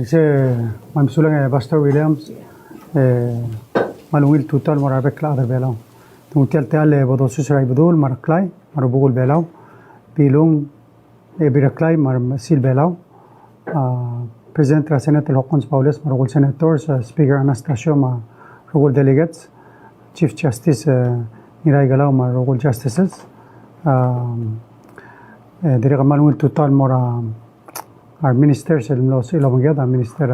Ise mamsulang Buster Williams malungil tutal morabek la adar belaw tumutel tal bodo susray bodol maraklay marubugol belaw pilung biraklay mar sil belaw President of Senate Hawkins Paulus marugol senators Speaker Anastasio marugol delegates Chief Justice Niray Galaw marugol justices dire malungil tutal mora our ministers el ilawangyan our minister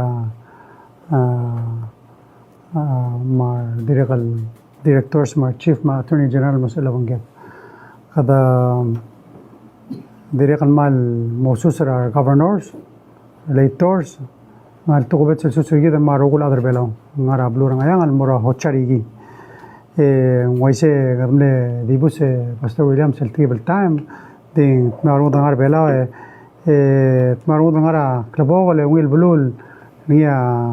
mar directors mar chief mar attorney general mas ilawangyan kada direkal mal mosus our governors electors mal tukubet sel susugid marugul other belaw ngara blur ngayang al mora hocharigi waise gamle dibuse Pastor Williams el table time ding marugul ngar belaw تمارود نغرا كلبو ولا ويل بلول نيا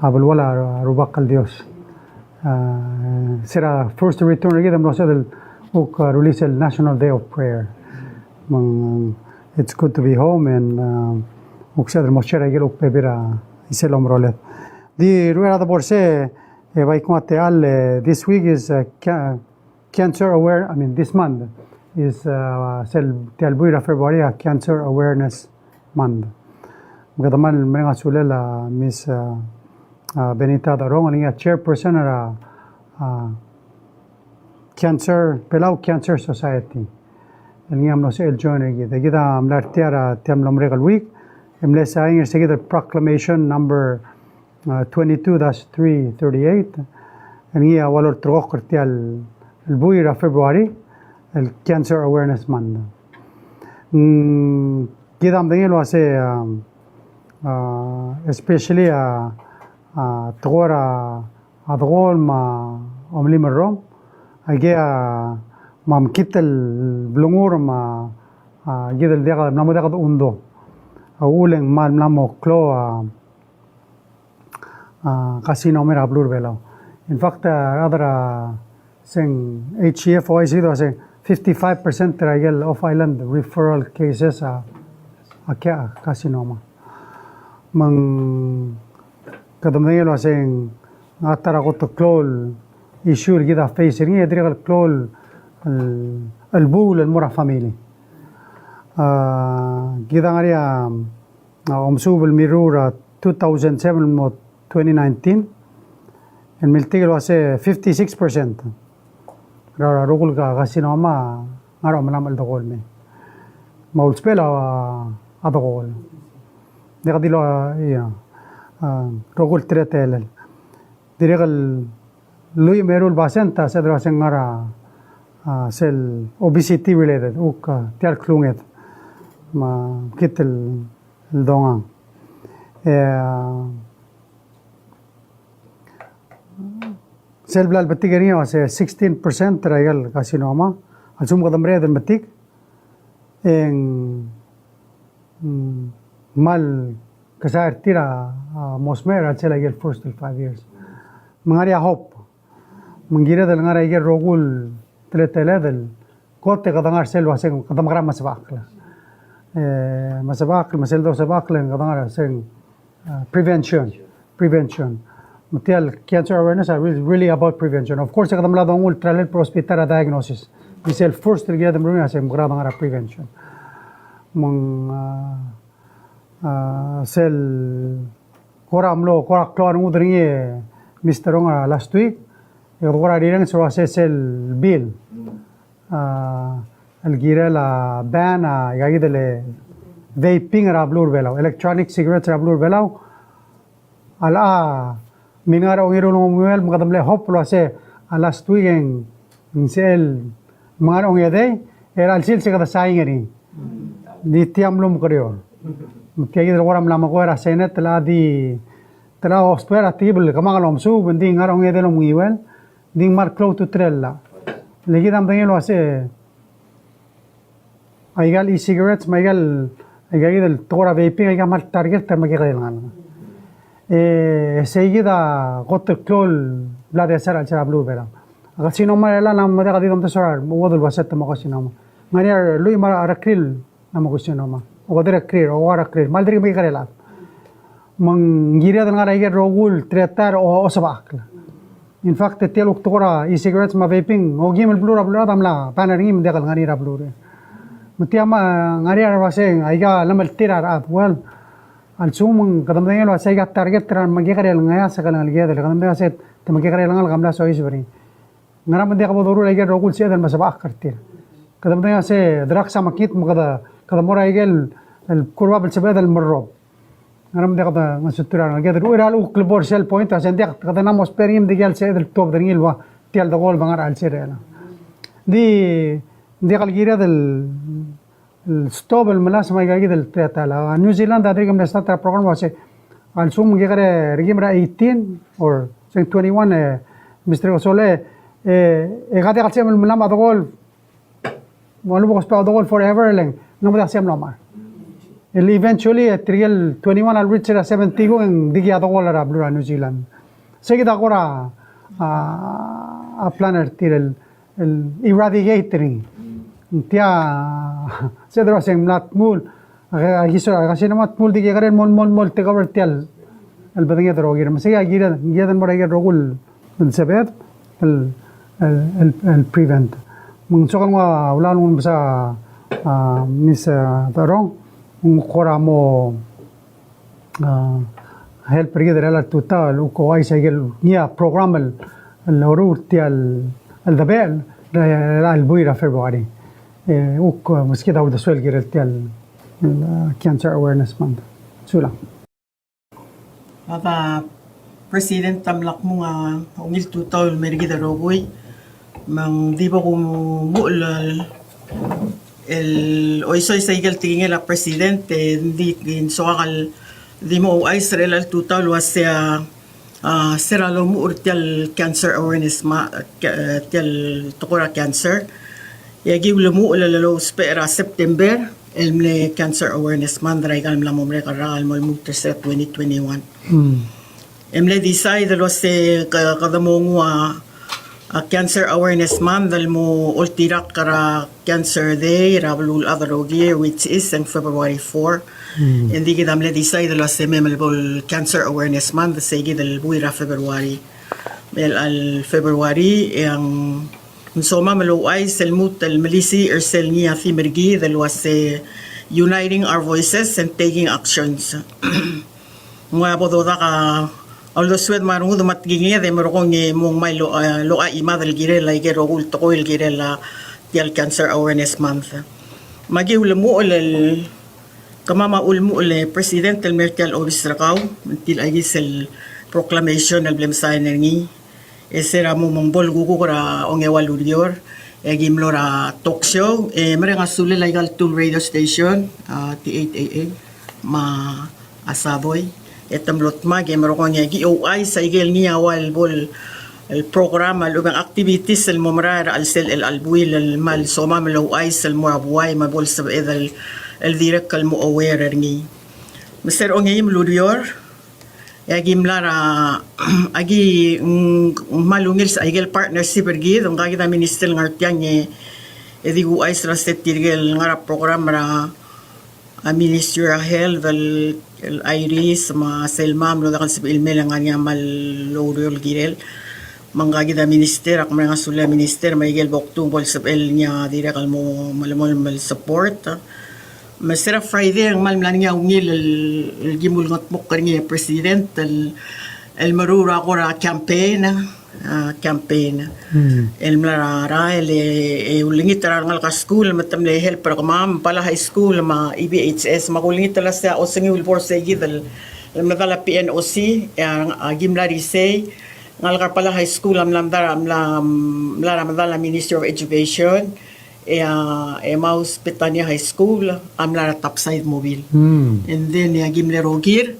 قبل ولا رباق الديوس سيرا first return كده مرسل وك release the National Day of Prayer it's good to be home and وكسر المشارع يجيلو ببيرا يسلم رولت دي روي هذا بورسه بايكون تال this week is cancer aware I mean this month is February Cancer Awareness Month. Magadaman mga sulela Miss Benita Darong ang chairperson ng Pelau Cancer Society. Ang amno sa el joiner gida. Gida amlartiara tiam lamregal week. Emles aying sige proclamation number 22-338. Ang walor trok kertial el buira February. El Cancer Awareness Month. Kita amdengin lo ase especially tgora adgol ma omli merrom age mam kitel blungur ma gidel dega namodaga undo uleng mal namo klo casino mera blur belaw. In fact other sing HEF OIC do ase 55% trial off-island referral cases carcinoma. Mang kadamdayo lo sing atara ko to klol issue gida face ringi edrigal klol albul almura family. Gida ngaria omsub almirura 2007 mo 2019 and miltigil ase 56%. Rara rukul ka carcinoma ngaro malamal dokol me maul spela adokol deka dilo iya rukul tretel direkal lui merul basenta sedra sengara sel obesity related uk tiar klunget ma kitel dongang sel blal batik area was 16% trial carcinoma asum kadam re den batik en mal kasar tira mosmer achela gel first 5 years mangaria hope mangira del ngara gel rogul tletela del kote kadangar sel was kadam gram masbakla masel do sabakla kadangar sen prevention Material cancer awareness are really about prevention. Of course, kadam ladong ultralet prospitara diagnosis. We say first to get them room as gradang ara prevention. Mang sel koramlo korak klon udringe Mr. Ronga last week. Kora dirang so sel bill. Algira la ban gagidele vaping ra blur belaw, electronic cigarettes ra blur belaw. Ala Mingara ongiro no muel makadamle hop lo ase last week en sel mangara ongede era alsil se kada saingeri nitiam lum koryo mutiagi roram lama ko era senet la di tra hospera tibel kamangalom su bendi ngara ongede lo muiwel ding mar close to trella legidam dangelo ase aigal e-cigarettes maigal aigal tora vaping aigal mal target termagi kadel seguida gotter klol la de ser al ser blue bela carcinoma la na madega di dom tesorar modul baset mo carcinoma ngania lui mara akril na mo carcinoma o godere kril o ara kril mal diri mi karela manggira nga raiger rogul tretar o sabak. In fact, tiel uktora e-cigarettes ma vaping o gimel blura tamla panaring dekal ngani ra blure. Mutiama ngari ra wase aiga lamal tirar up well. Al sumung kadam dengel wase aiga target tran magikare ngaya sakal ngalge del kadam dengel set te magikare ngal gamla so isbari. Ngara mande kabo doru aiga rogul se dal masabak kartir. Kadam dengel se draksa makit magada kadam mora aigel el kurba bel sebed el marrob. Ngaram dia kata ngasuturan lagi ada ira lu klubor sel point asen dia kata namos perim digal se del top dengil wa tial da gol bangar al serela di kal gira del stop el malas ma gagi del tretala New Zealand adri kam start program wase al sum gigare rigimra 18 or 21 Mr. Sole gadi kal sem malam da gol walu bos pa da gol forever leng no da sem lomar el eventually trial 21 al reach 70 go en digia to gola blura New Zealand seguida agora a planer tir el eradicating tia se dro sem lat mul agiso agasi namat mul digia garen mol te cover tial el badinga dro gira masiga gira gidan mora gira rogul el sebet el prevent mun sokal wa ulan sa mis tarong kora mo help pergi dari alat tuta lu ko ai segel nia program el urut al dabel al buira February uk meski daw da suel girel tial cancer awareness month sula Aba president tamlak mo nga ungil tutol mergi da rogoy mang di ba ko mulal el oisoy sa igal tingin la presidente hindi so akal di mo ay Israel al tutal was sera lo mo urtial cancer awareness ma tial tokora cancer yagi ulo mo lalo spera September el mle cancer awareness man dray kal mo mre karal mo mo 2021 emle decide lo se kadamo Cancer Awareness Month dal mo ultirak kara Cancer Day rablul adrogi which is on February 4 hindi kita mle decide dal se memorable Cancer Awareness Month sige dal buira February mel al February ang soma maluay selmut al malisi ersel niya thimergi dal was uniting our voices and taking actions mga pododa ka although swed marungo dumat gingi de marukong mong may lo a ima del gire la gero ulto ko il gire la tial Cancer Awareness Month magi ulmo el kamama ulmo el president el merkel obisrakaw until ay gisel proclamation el blem sign ni esera mo mong bol gugu ra onge walurior egimlo ra talk show merenga sule legal tool radio station T8AA ma asaboy etam lotma ge maro ko niya GOI sa igel niya wal bol el programa lubang activities el momrar al sel el albuil el mal soma melo ay sel mo abuay mabol sa edal el direct kal mo aware ni Mr. Ongeyim Lurior yagim lara agi malungil sa igel partnership ergi dong kagita minister ngartian ni edigu ay sa tirgel ngara program ra Ministry of Health el Iris ma selmam lo dakal sa ilmel nga niya mal lorol girel manggagida minister ak mga sula minister may gel boktung bol sa el niya dire kal mo malamol mal support Masera Friday ang mal niya ungil el gimul ngot mok niya president el marura ko ra campaign el mlara el ulingit ngal ka school matam le help pero kam pala high school ma EBHS makulingit la sa osengi ulbor sa gidal el madala PNOC ang gimlari say ngal ka pala high school am lamdara madala Ministry of Education Maus Petania High School am lara topside mobile and then gimle rogir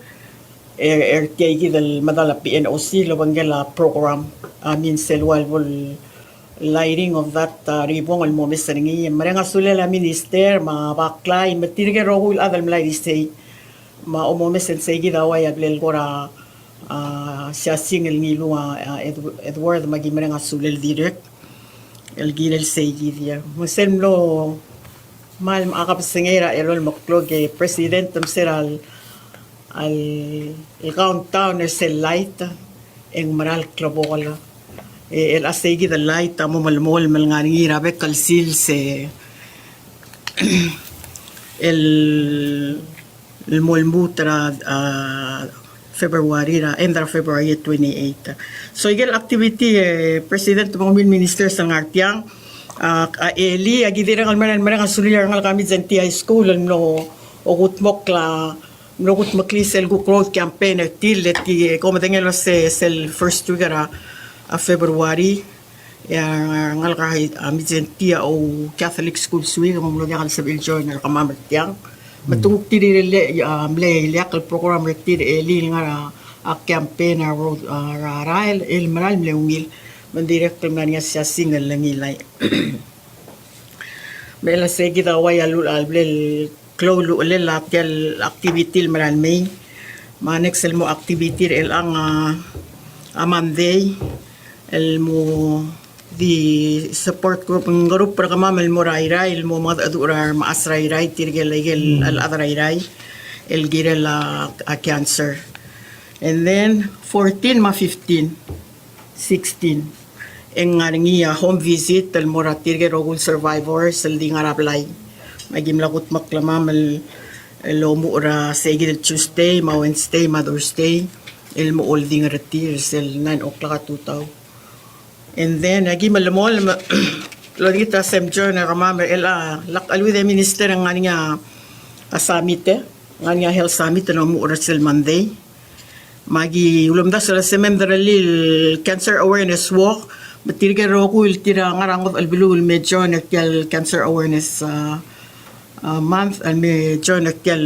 RTI dal madala PNOC lo banggela program amin selwal bol lighting of that ribong al mo meseringi marenga sulela minister ma baklay matirge rogul adal mlay say ma omo mesen say gidaway aglel gora siya singel ni lunga Edward magi marenga sulel direct el gilel say gidia musem lo mal makapsengera elol moklog president tamseral el countdown es el light en maral clavola el asegi del light amo malmol malngani rabe kalsil se el molmutra February end of February 28. So igel activity President mga ministers ng artiang eli agidirang almanan marang suliar ng kami sa high school no ogut mokla mnogut maklisel gu growth campaign til ti como tengelo se el first week a February ya ngal kahit amizentia o Catholic school suwi mo mo yakal sa Belgium ng kamamartiang matungok tiri le yakal program retir eli nga a campaign a road rail el maral mleungil man direct man niya siya single lang ilay mela segi da way alul alblel klolu lela tel activity maral may manex el mo activity el ang Monday el mo di support group ng grupo para kamamal mo ray mo mga adurar maasray ray tirgel al adray el girel a cancer and then 14 ma 15 16 en ngaringiya home visit el mora tirgel rogul survivors el di ngarablay magimlakot maklamamal el mo ora segil Tuesday ma Wednesday ma Thursday el mo olding retires el 9 o'clock at 2000. And then agi malamol lorita semjo na kamama lak alwi the minister ng nga summit nga health summit no mo oras el Monday magi ulumda sa semendrali cancer awareness walk matirga ro ko tira ngarangot albulul medyo nakal cancer awareness month and medyo nakal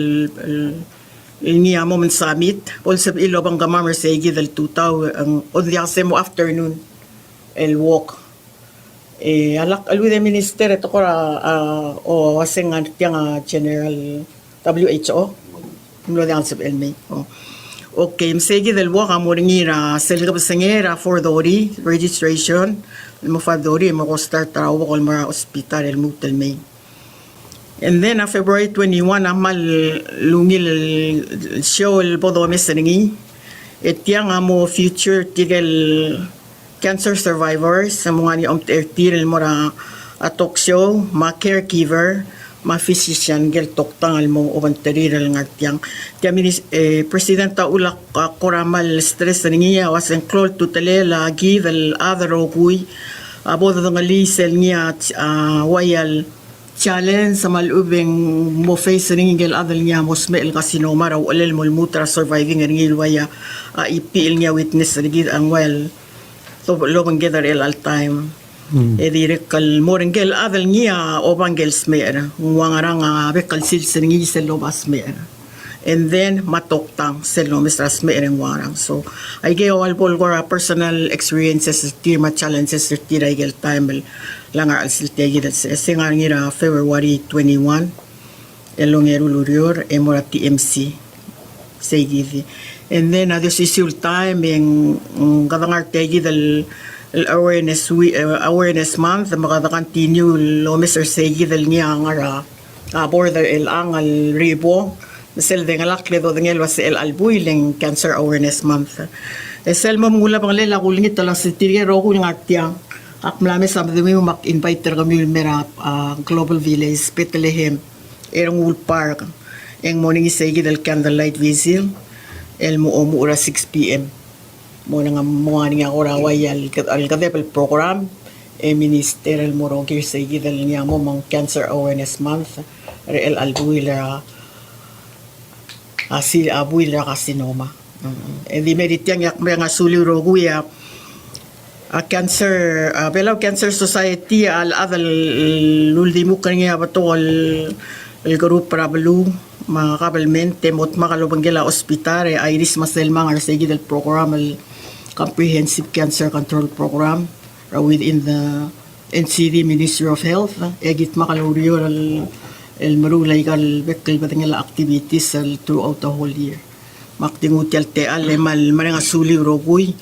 niya mo man summit also ilo bang gamamar sa igi del 2000 ang odya mo afternoon el walk alak alwi the minister ito ko o wasing nga general WHO mlo de ansep el may okay msegi del walk amo ngira selga basangera for dori registration mo 5 dori mo start trawo ko mara hospital el mutel may and then February 21 amal lungil show el bodo mesengi etiang amo future tigel cancer survivors sa mga ni tiril mo ra talk show ma caregiver ma physician gel toktangal mo uban teriral ngartiang tiami president ta ulak koramal stress niya was included to talela give el other ogui abodo ng lisel niya wayal challenge sa malubeng mo face ringil adal niya mo smell kasino maraw alel mo mutra surviving ringil waya ipil niya witness rigid ang well to lobang gather el all time direct kal morengel adal niya obangel smer wangarang bekal sil sengi sel lobas smer and then matoktang sel no mistra smer en warang so I gave all bolgora personal experiences tima challenges tira gel time langar al sil tegi dat singar ngira February 21 elongero lurior emora TMC segidi. And then this is your time in kadang tegi del awareness month makada continue lo Mr. Segi del niya ngara border el angal ribo sel de ngalak le do ngel was el albuiling cancer awareness month sel mamula pang lela kulingit tala si tirero ko ng artiang akmlame sa demi mak invite kami mera global village Bethlehem erong wood park eng morning Segi del candlelight visit el mo ora 6 PM mo nga mga niya oraway al kadepel program minister el morogi sa igidal niya mo mang cancer awareness month el albuila asi abuila carcinoma di meditiang yak mga suli roguya cancer Belaw Cancer Society al adal luldimu kanya bato el grupo para balu mga kabalmente mot makalubanggela ospital iris maselmang arsegi del program el comprehensive cancer control program within the NCD Ministry of Health egit makaluriyo el marulay kal bekkel batangela activities throughout the whole year maktinguti al teal lemal marang suli roguy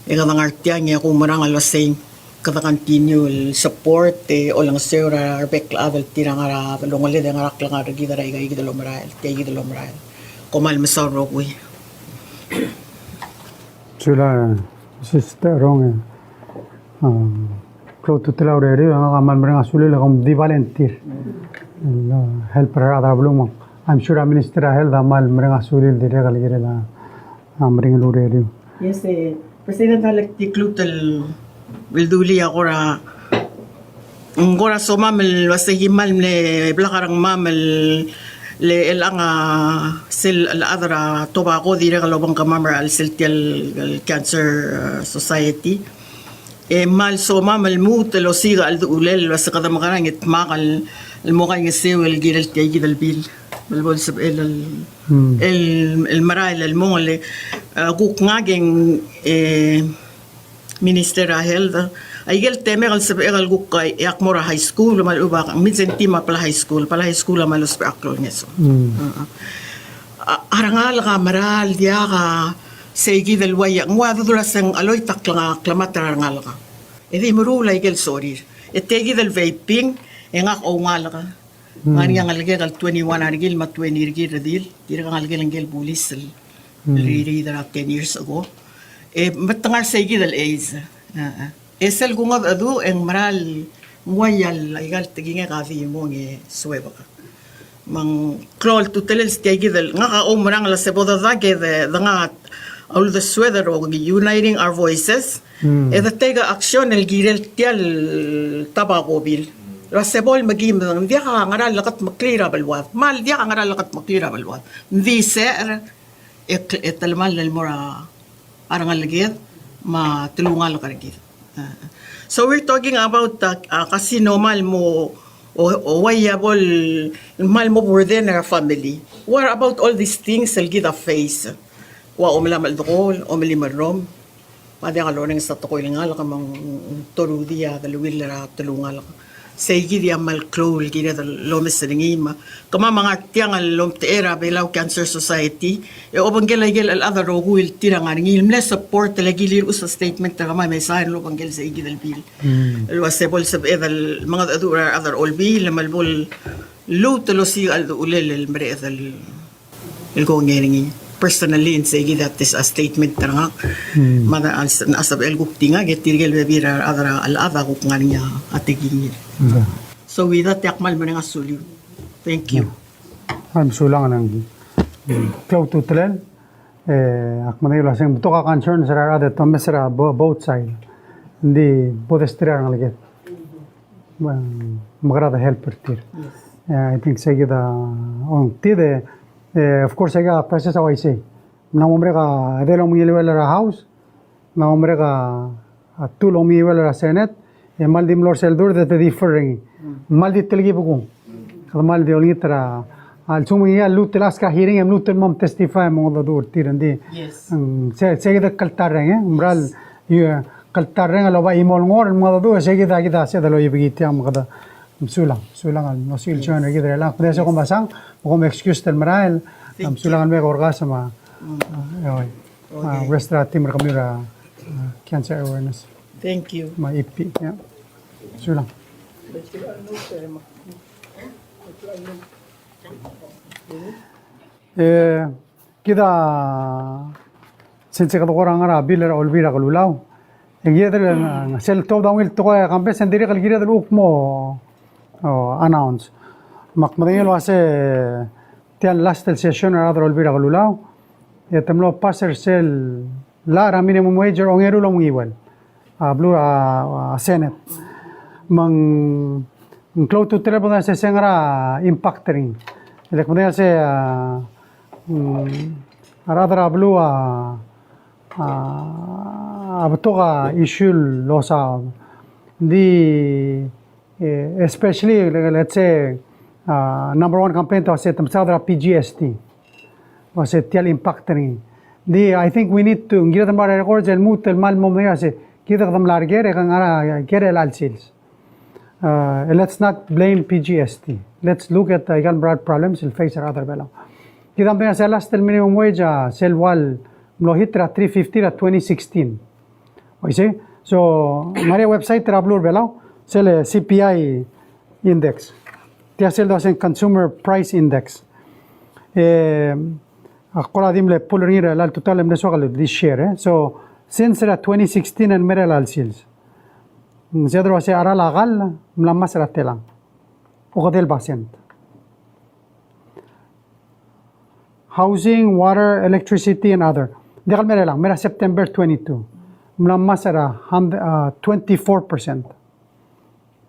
kadang artiang ya kung marang alaseng kada continue support o lang sera bekla avel tirang ara longole de ngarak lang ara gidara igidalo maral komal masaw rokoy. Sila, sister wrong. Close to tell already, I'm bring us really like the volunteer. Help her other bloom. I'm sure a minister held the mal bring us really the regal girl. I'm bringing already. Yes, President elect Klutel will do liya kora. Ngora so mamel wasahimal le blakarang mamel le elanga sil al adra tobacco dire kalobang kamamar al siltial cancer society e mal so mamel mut lo siga al ulel wasaqada makarang itmakal الموقع يسوي الجيل التيجي البيل بالبول سب المرايل المو اللي كوك ناجين minister هيلدا أيجل تيمة قال سب إيجال كوك يأكمر high school ما الأوبا ميزن تيما بلا high school ما لوس بأكلون يسو أرنغال مرال دياغا سيجي الويا مواذ دراسن ألوي تقلنا كلمات أرنغال إذا مرو لايجل سوري التيجي الفيبين engak o ngalaka ngani ang algel 21 argil ma 20 irgil radil tira ang algel angel bulis really that 10 years ago matangar sa igil age esel kung adu ang maral muayal igal tiginga kasi mo ngi suweba ka mang crawl to tell us tigil nga ka o marang la seboda da ke da nga all the sweater o uniting our voices the take action el girel tial tabako bil Rasebol magim ng dia ka ngaral lakat maklira balwat mal dia ka ngaral lakat maklira balwat di ser etalmal lal mora arangal lagit ma tulungal ka lagit so we're talking about kasi normal mo o wayabol mal mo burden our family what about all these things will give a face wa umlamal dokol umlimarom pade ka loneng sa tokoy ngal ka mang turu dia dalwil ra tulungal Sige dia mal klol gina lomes ningima kama mga tiang lom teera belaw cancer society e obanggel gel al other roguil tirang ngil mle support talagilir usa statement ta kama may sign lo banggel sa igil bil el wasebol sab edal mga other all bil malbol lo telo si al ulel el mre edal el ko ngeringi personally in say that is a statement tanga mada asab el guptinga getirgel bebira adra al ada ko ngania atigin so with that yakmal man nga sulyo thank you I'm sulang nang cloud to tren akmanay la sing buto ka concern sa ada tomesra both side hindi podestira ang laget magrada helper tir I think say the on tide of course, I got process how I say. Na hombre ka de lo muy level house, na hombre ka tu lo muy level senate, e mal dim lor seldur de te differing. Mal di telgi buku. Kad mal di olitra al sumi ya lut las ka hearing em lut mom testify mo do dur tirandi. yes Se de kaltareng umbral you kaltareng lo ba imol ngor mo do se kita se de lo yibigiti am kada sulang al no sil chon agi de la presa ko basang ko excuse tel maral sulangan me orgasa ma restra team kamera cancer awareness thank you ma ip ya sulang kita since ka orang ara biler olvira kalulaw ang sel to daw il to ka kampe sendiri kal gira del ukmo announce makmadengel wase tian last session ara olvira kalulaw etemlo passer sel la ra minimum wage or ongeru lo ngiwal blue senate mang close to tele poda se sengra impacting elekmadengel se ara blue abtoga issue losa the especially let's say number one campaign to set themselves PGST was a tial impacting the I think we need to get them records and move el mal momia se kita them largere kan ara kere al sales let's not blame PGST let's look at the broad problems will face other below kita them sa last el minimum wage sel wal Mlohitra 350 at 2016. Okay, so Maria website trablur belau sel CPI index. Tia sel dosen consumer price index. Akola dimle pulringira lal total emle sokal this year. So since 2016 and merelal sales. Zedro se ara lagal mlammas ratelang. Ugadel basent. Housing, water, electricity, and other. Dekal merelang, mera September 22. Mlammas ara 24%.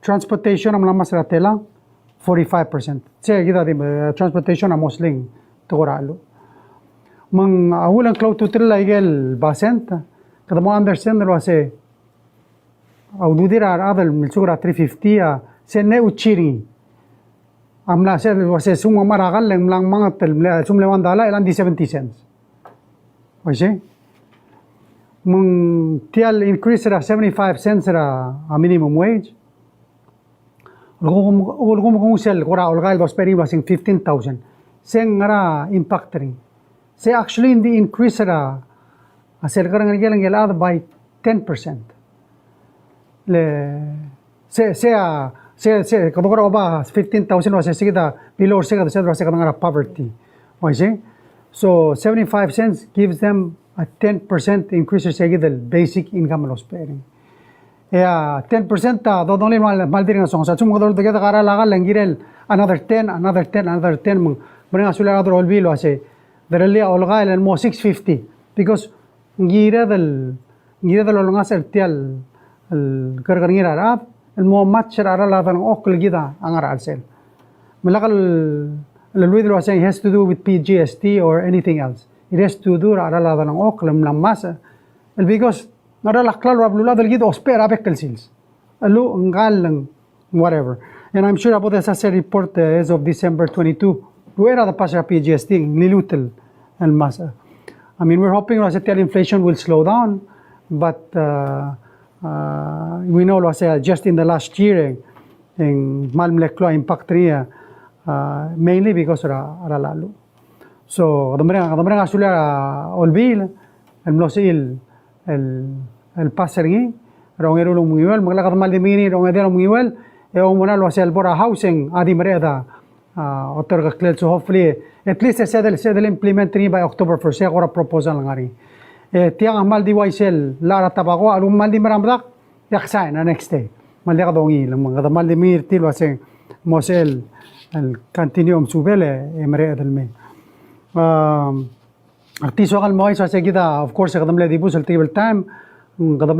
Transportation mlammas ratelang 45%. Say kita di transportation mostly tuguralo. Mang ahulang cloud to trilla igel basent. Kada mo understand lo se au dudira adal milsura 350 se ne uchiri. Amla se lo se suma maragal lang lang mga tel sum lewan dala ilan di 70 cents. Oise? Mang tial increase ra 75 cents ra a minimum wage. Ulgum sel kura ulgal dos peri wasing 15,000. Seng ngara impact ring. Se actually in the increase ra asel karang gelang gelad by 10%. Se kadukara ba 15,000 was sigida below sigida se was ngara poverty. Oise? So 75 cents gives them a 10% increase sigida basic income loss pairing. Yeah, 10% dodonli maldiring song sa sum godol dega kara lagal langirel another 10 mung bringa sula adro olbilo ase derali olga el mo 650 because ngira del olga sel tial el gargarngira rap el mo match ara la dan okul gida angara alsel malakal el luidro ase has to do with PGST or anything else. It has to do ara la dan okul mlamasa el because nara laklal rablula del gid ospera bekel sils alu ngal whatever. And I'm sure about this report as of December 22 where the pasha PGST nilutel and masa. I mean, we're hoping that inflation will slow down, but we know just in the last year in malmleklo impact niya mainly because ara lalo. So kadamrenga asula olbil el mlosil el paseringi rongero lo muiwel maglakad maldimini rongero muiwel e omuna lo sel bora housing adi mereda otorga klel so hopefully at least sedel implement ni by October 1st ya ora proposal ngari tiang maldi waisel lara tabago alum maldi meramdak yaksain na next day maldi kadongi mga maldi mir tilo ase mosel el continuum subele mereda del me artiso kal moy sa seguida of course kadam le dibus el table time kadam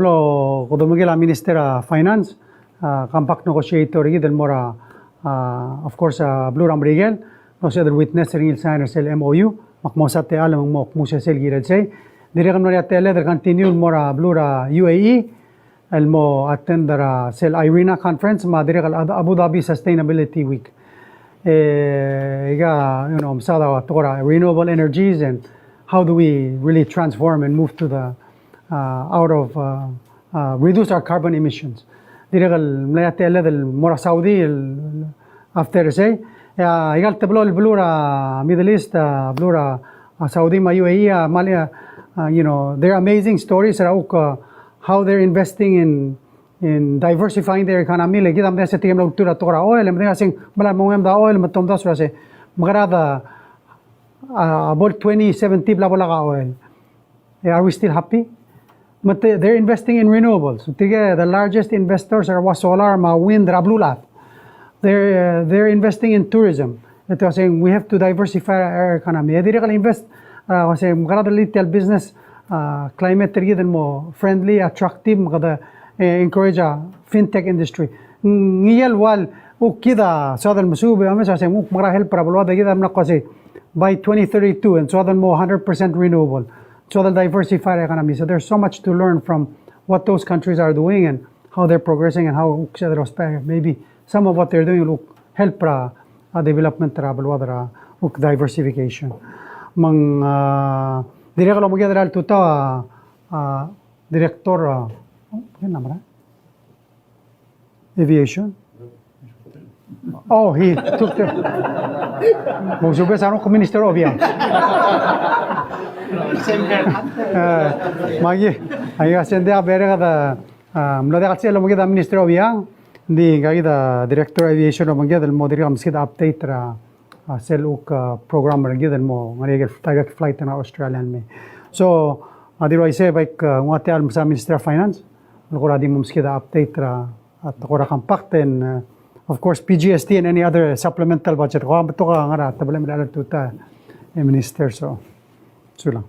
gila minister finance compact negotiator del mora of course blue ramrigel no se del witness ring signer sel MOU makmosate alam mo musa sel girel say dire kam no ya tele del continue mora blue UAE el mo attendera sel Irina conference ma dire kal Abu Dhabi Sustainability Week msada tora renewable energies and how do we really transform and move to the out of reduce our carbon emissions. Diregal mlayate del mora Saudi after say igal tablo el blura Middle East blura Saudi ma UAE Malia they're amazing stories how they're investing in diversifying their economy like gidam desa tigam log tura tora oil em sing bala mongem da oil matom da surase magarada about 2070 bla bla oil. Are we still happy? But they're investing in renewables. The largest investors are solar, wind, rablulat. They're investing in tourism. It was saying we have to diversify our economy. They invest. Was saying little business climate more friendly, attractive. Encourage fintech industry. Ngiyal wal ukida southern masubi ames say mukmara help para bulwa dagida amna kasi by 2032 and southern mo 100% renewable. So they'll diversify the economy. So there's so much to learn from what those countries are doing and how they're progressing and how maybe some of what they're doing will help development diversification. Mang director mo gyud tuta director aviation. Oh, he took the Minister of Aviation. Magi, ayo sende abere kada mlode katse lo mugida Minister of Aviation di gagida Director Aviation lo mugida del moderi am skid update ra seluk program gidan mo ngari direct flight na Australian me. So adiro ay say like ngati al sa Ministry of Finance ko di mo skida update ra at ko ra kampakten of course PGST and any other supplemental budget ko to ka ngara tabala mi tuta minister so lang.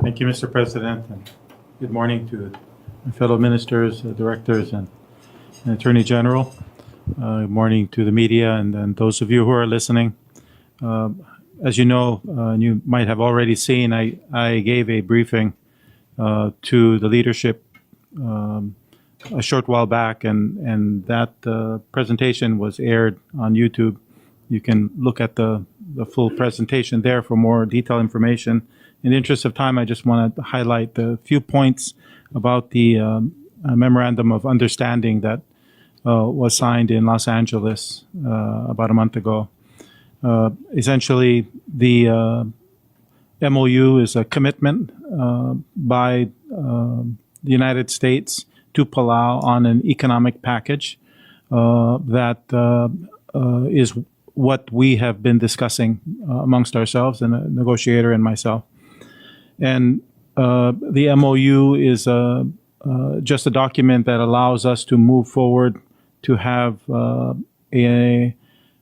Thank you, Mr. President, and good morning to my fellow ministers, directors, and Attorney General. Good morning to the media and those of you who are listening. As you know, you might have already seen, I gave a briefing to the leadership a short while back, and that presentation was aired on YouTube. You can look at the full presentation there for more detailed information. In the interest of time, I just want to highlight a few points about the memorandum of understanding that was signed in Los Angeles about a month ago. Essentially, the MOU is a commitment by the United States to Palau on an economic package that is what we have been discussing amongst ourselves, and a negotiator and myself. And the MOU is just a document that allows us to move forward to have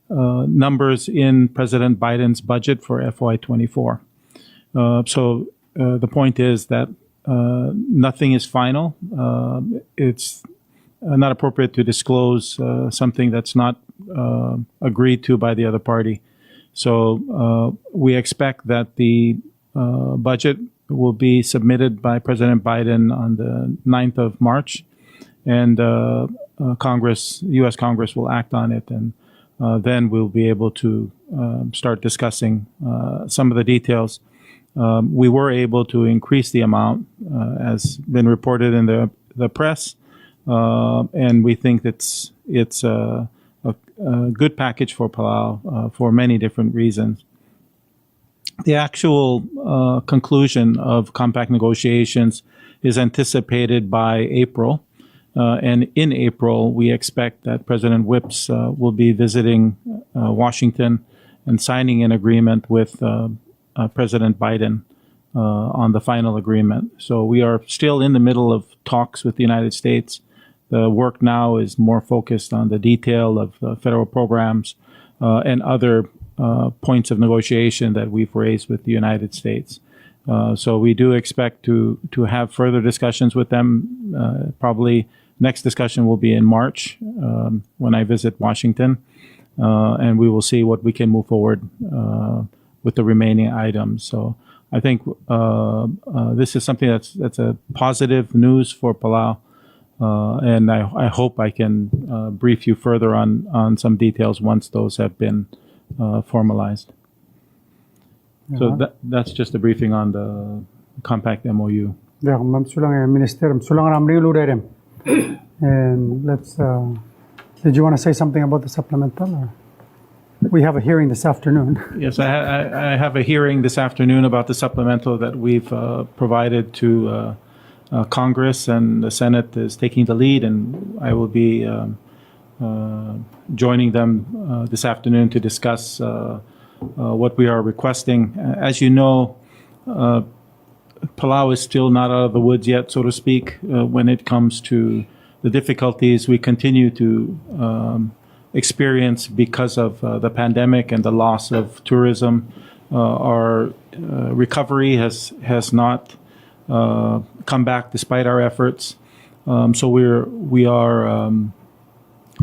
numbers in President Biden's budget for FY24. So the point is that nothing is final. It's not appropriate to disclose something that's not agreed to by the other party. So we expect that the budget will be submitted by President Biden on the 9th of March, and U.S. Congress will act on it, and then we'll be able to start discussing some of the details. We were able to increase the amount, as been reported in the press, and we think it's a good package for Palau for many different reasons. The actual conclusion of compact negotiations is anticipated by April. And in April, we expect that President Whips will be visiting Washington and signing an agreement with President Biden on the final agreement. So we are still in the middle of talks with the United States. The work now is more focused on the detail of federal programs and other points of negotiation that we've raised with the United States. So we do expect to have further discussions with them. Probably next discussion will be in March when I visit Washington, and we will see what we can move forward with the remaining items. So I think this is something that's a positive news for Palau, and I hope I can brief you further on some details once those have been formalized. So that's just a briefing on the compact MOU. Yeah, ma'am sulang minister, sulang ramri lurerem. And let's. Did you want to say something about the supplemental? Or? We have a hearing this afternoon. Yes, I have a hearing this afternoon about the supplemental that we've provided to Congress, and the Senate is taking the lead, and I will be joining them this afternoon to discuss what we are requesting. As you know, Palau is still not out of the woods yet, so to speak, when it comes to the difficulties we continue to experience because of the pandemic and the loss of tourism. Our recovery has not come back despite our efforts. So we are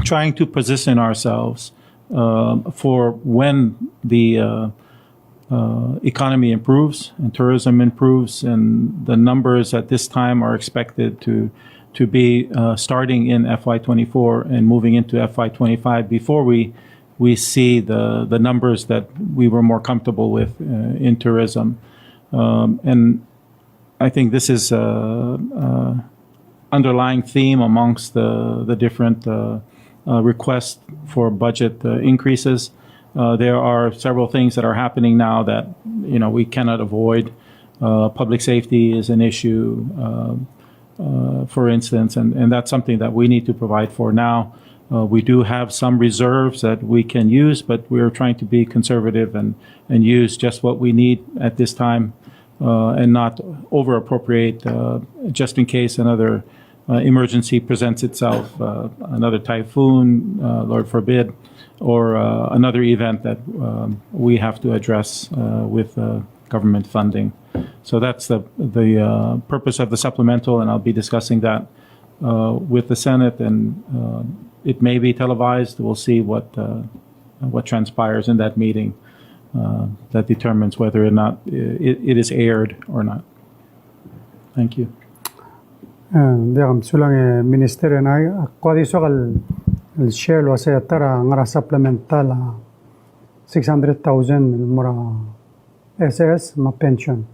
trying to position ourselves for when the economy improves and tourism improves, and the numbers at this time are expected to be starting in FY24 and moving into FY25 before we see the numbers that we were more comfortable with in tourism. And I think this is an underlying theme amongst the different requests for budget increases. There are several things that are happening now that we cannot avoid. Public safety is an issue, for instance, and that's something that we need to provide for now. We do have some reserves that we can use, but we're trying to be conservative and use just what we need at this time and not over appropriate just in case another emergency presents itself, another typhoon, Lord forbid, or another event that we have to address with government funding. So that's the purpose of the supplemental, and I'll be discussing that with the Senate, and it may be televised. We'll see what transpires in that meeting that determines whether or not it is aired or not. Thank you. Diam sulang ministerio na kwadiso kal share lo sa tara ngara supplemental 600,000 mura SS ma pension.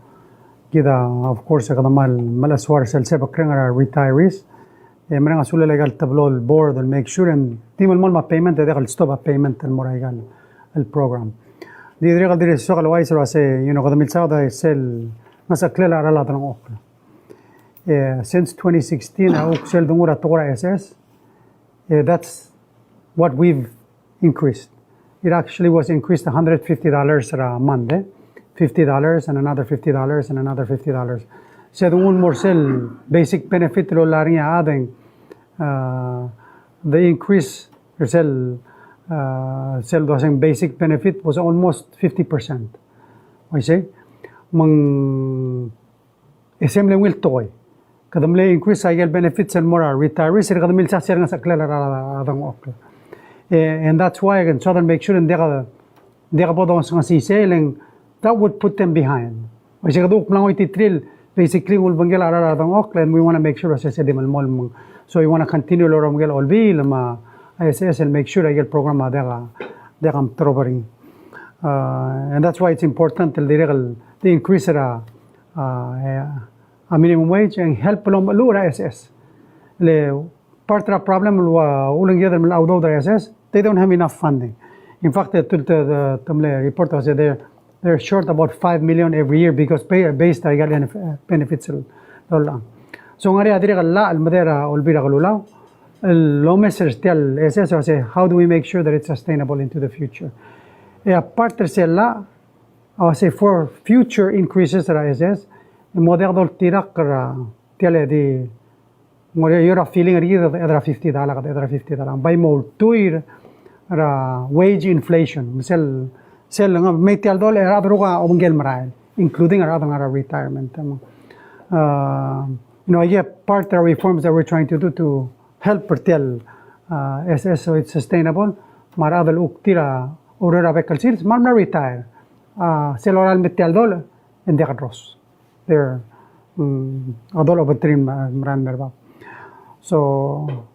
Kita of course kada mal aswar sel se bakrenga retirees. Mereka sulle legal tablo el board and make sure and team el ma payment de legal stop a payment el mura legal el program. Di legal dire so kal wise lo se kada milsa da sel masa klela ala tan okla. Since 2016, sel dungura tora SS. That's what we've increased. It actually was increased $150 a month. $50 and another $50 and another $50. So the one more sel basic benefit lo laring adding the increase sel dosing basic benefit was almost 50%. I say mang assembly will toy. Kadamle increase cycle benefits and more retirees kadamil sa sir nga sa klala adang okla. And that's why again southern make sure and deka podong nga siseling that would put them behind. Kasi kaduk lang iti trill basically will banggel ara adang okla, and we want to make sure sa dimal mol so we want to continue loro mgel olbi lama ISS and make sure I get program deka trobering. And that's why it's important the increase a minimum wage and help lura SS. Le part of the problem ulang yadar mla audo SS, they don't have enough funding. In fact, the report was they're short about 5 million every year because based on benefits. So ngari adire la al madera olbira galulaw. Low message tell SS was how do we make sure that it's sustainable into the future? Part la I say for future increases at SS. Model dol tirak tiale di you're feeling edra $50 by more tuir wage inflation sel nga may tial dol era druga omgel maral including our retirement. I get part of the reforms that we're trying to do to help pertel SS so it's sustainable. Maradal uktira orera bekalsils marna retire sel oral metial dol and decadros. They're adol obatrin maran merba. So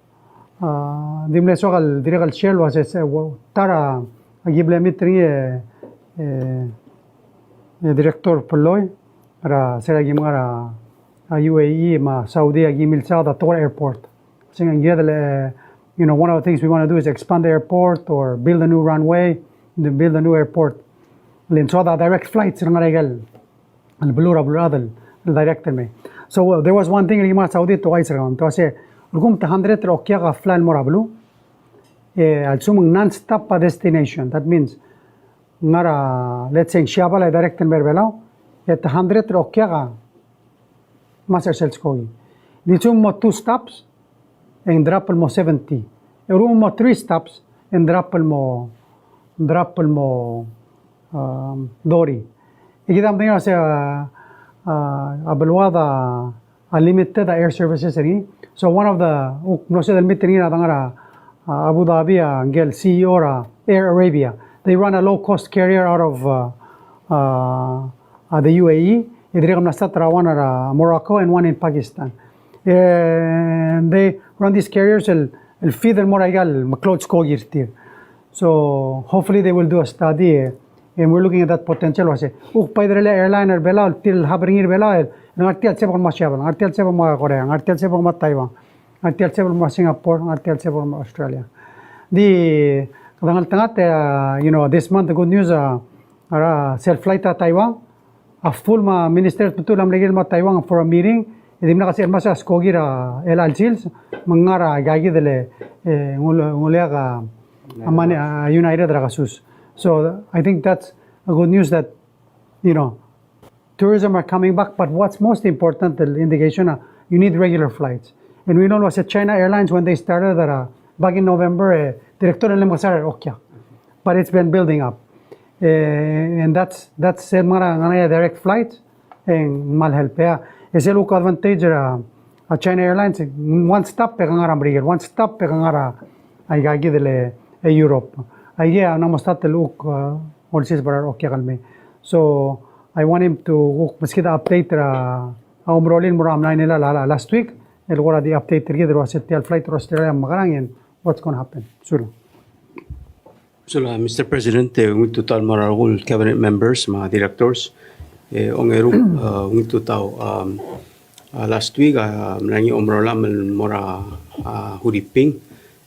dimle sokal direkal shell was tara agible mitri director Poloy ra seragi mara UAE ma Saudi agimil Saudi Tor airport. Saying one of the things we want to do is expand the airport or build a new runway, build a new airport. Lin Saudi direct flights rangaregal. And blue directed me. So there was one thing in Saudi to ice around. To say, Rugum 100 Rokia fly morablu. Assuming non-stop destination. That means, Nara, let's say, Shabala directed me below. At 100 Rokia Master Cells Kogi. Nitsum mo 2 stops and drop mo 70. Room mo 3 stops and drop mo Dori. Ikidam tingnan sa abalwada unlimited air services rin. So one of the no se del meeting na Abu Dhabi angel CEO Air Arabia. They run a low cost carrier out of the UAE. Idrigam na sa Trawan Morocco and one in Pakistan. And they run these carriers el feed el moragal maklots ko girtir. So hopefully they will do a study. And we're looking at that potential. Was paidrele airliner bela til habringir bela ngartial sebon masyabal ngartial sebon ma Korea ngartial sebon ma Taiwan ngartial sebon ma Singapore ngartial sebon ma Australia. The kadangal tangat this month the good news self flight to Taiwan a full minister tutulam legil ma Taiwan for a meeting idimna kasi masas kogira el alchils mangara gagidele ngulega amani united ragasus. So I think that's a good news that tourism are coming back, but what's most important, the indication, you need regular flights. And we know was at China Airlines when they started back in November, director nila masar okya. But it's been building up. And that's mga direct flights and malhelpea. Is look advantage at China Airlines, one stop pe kangara brigger, one stop pe kangara ay gagi dele Europe. Ay namustat look olsis barar okya kalme. So I want him to maski the update umrolin mura amnay nila last week. El wala the update there was a flight to Australia magarangin. What's going to happen? Sure. So, Mr. President, ngung total mararul cabinet members, mga directors, ongeruk ngung total last week nangi umrola mora huriping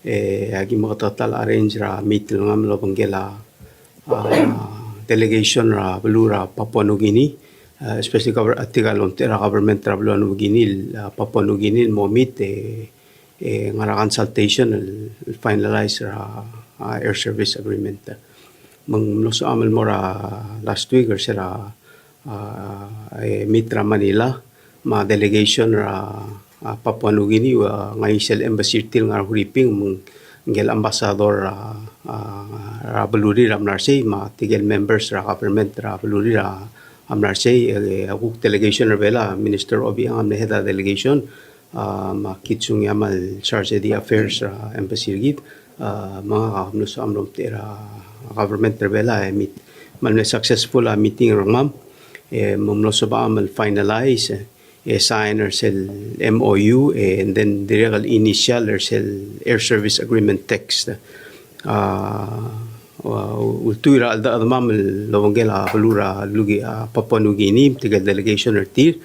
agi mga total arrange ra meeting ngam lo banggela delegation ra belura Papua New Guinea, especially government Papua New Guinea, Papua New Guinea mo meet ngara consultation finalize ra air service agreement. Mangloso amal mora last week or sira Mitra Manila, ma delegation ra Papua New Guinea ngayon embassy til nga huriping ngel ambassador ra baluri ra amnarse ma tigel members ra government ra baluri ra amnarse akuk delegation ra bela Minister Obi ang amneheda delegation ma kitsung yamal charge di affairs ra embassy gid mga kakamnos sa amnom tira government ra bela meet man successful meeting ra ma'am mamno sa ba amal finalize sign or sell MOU and then the real initial or sell air service agreement text. Ultuira alda adamam lawangela balura lugi Papua New Guinea tigal delegation or tir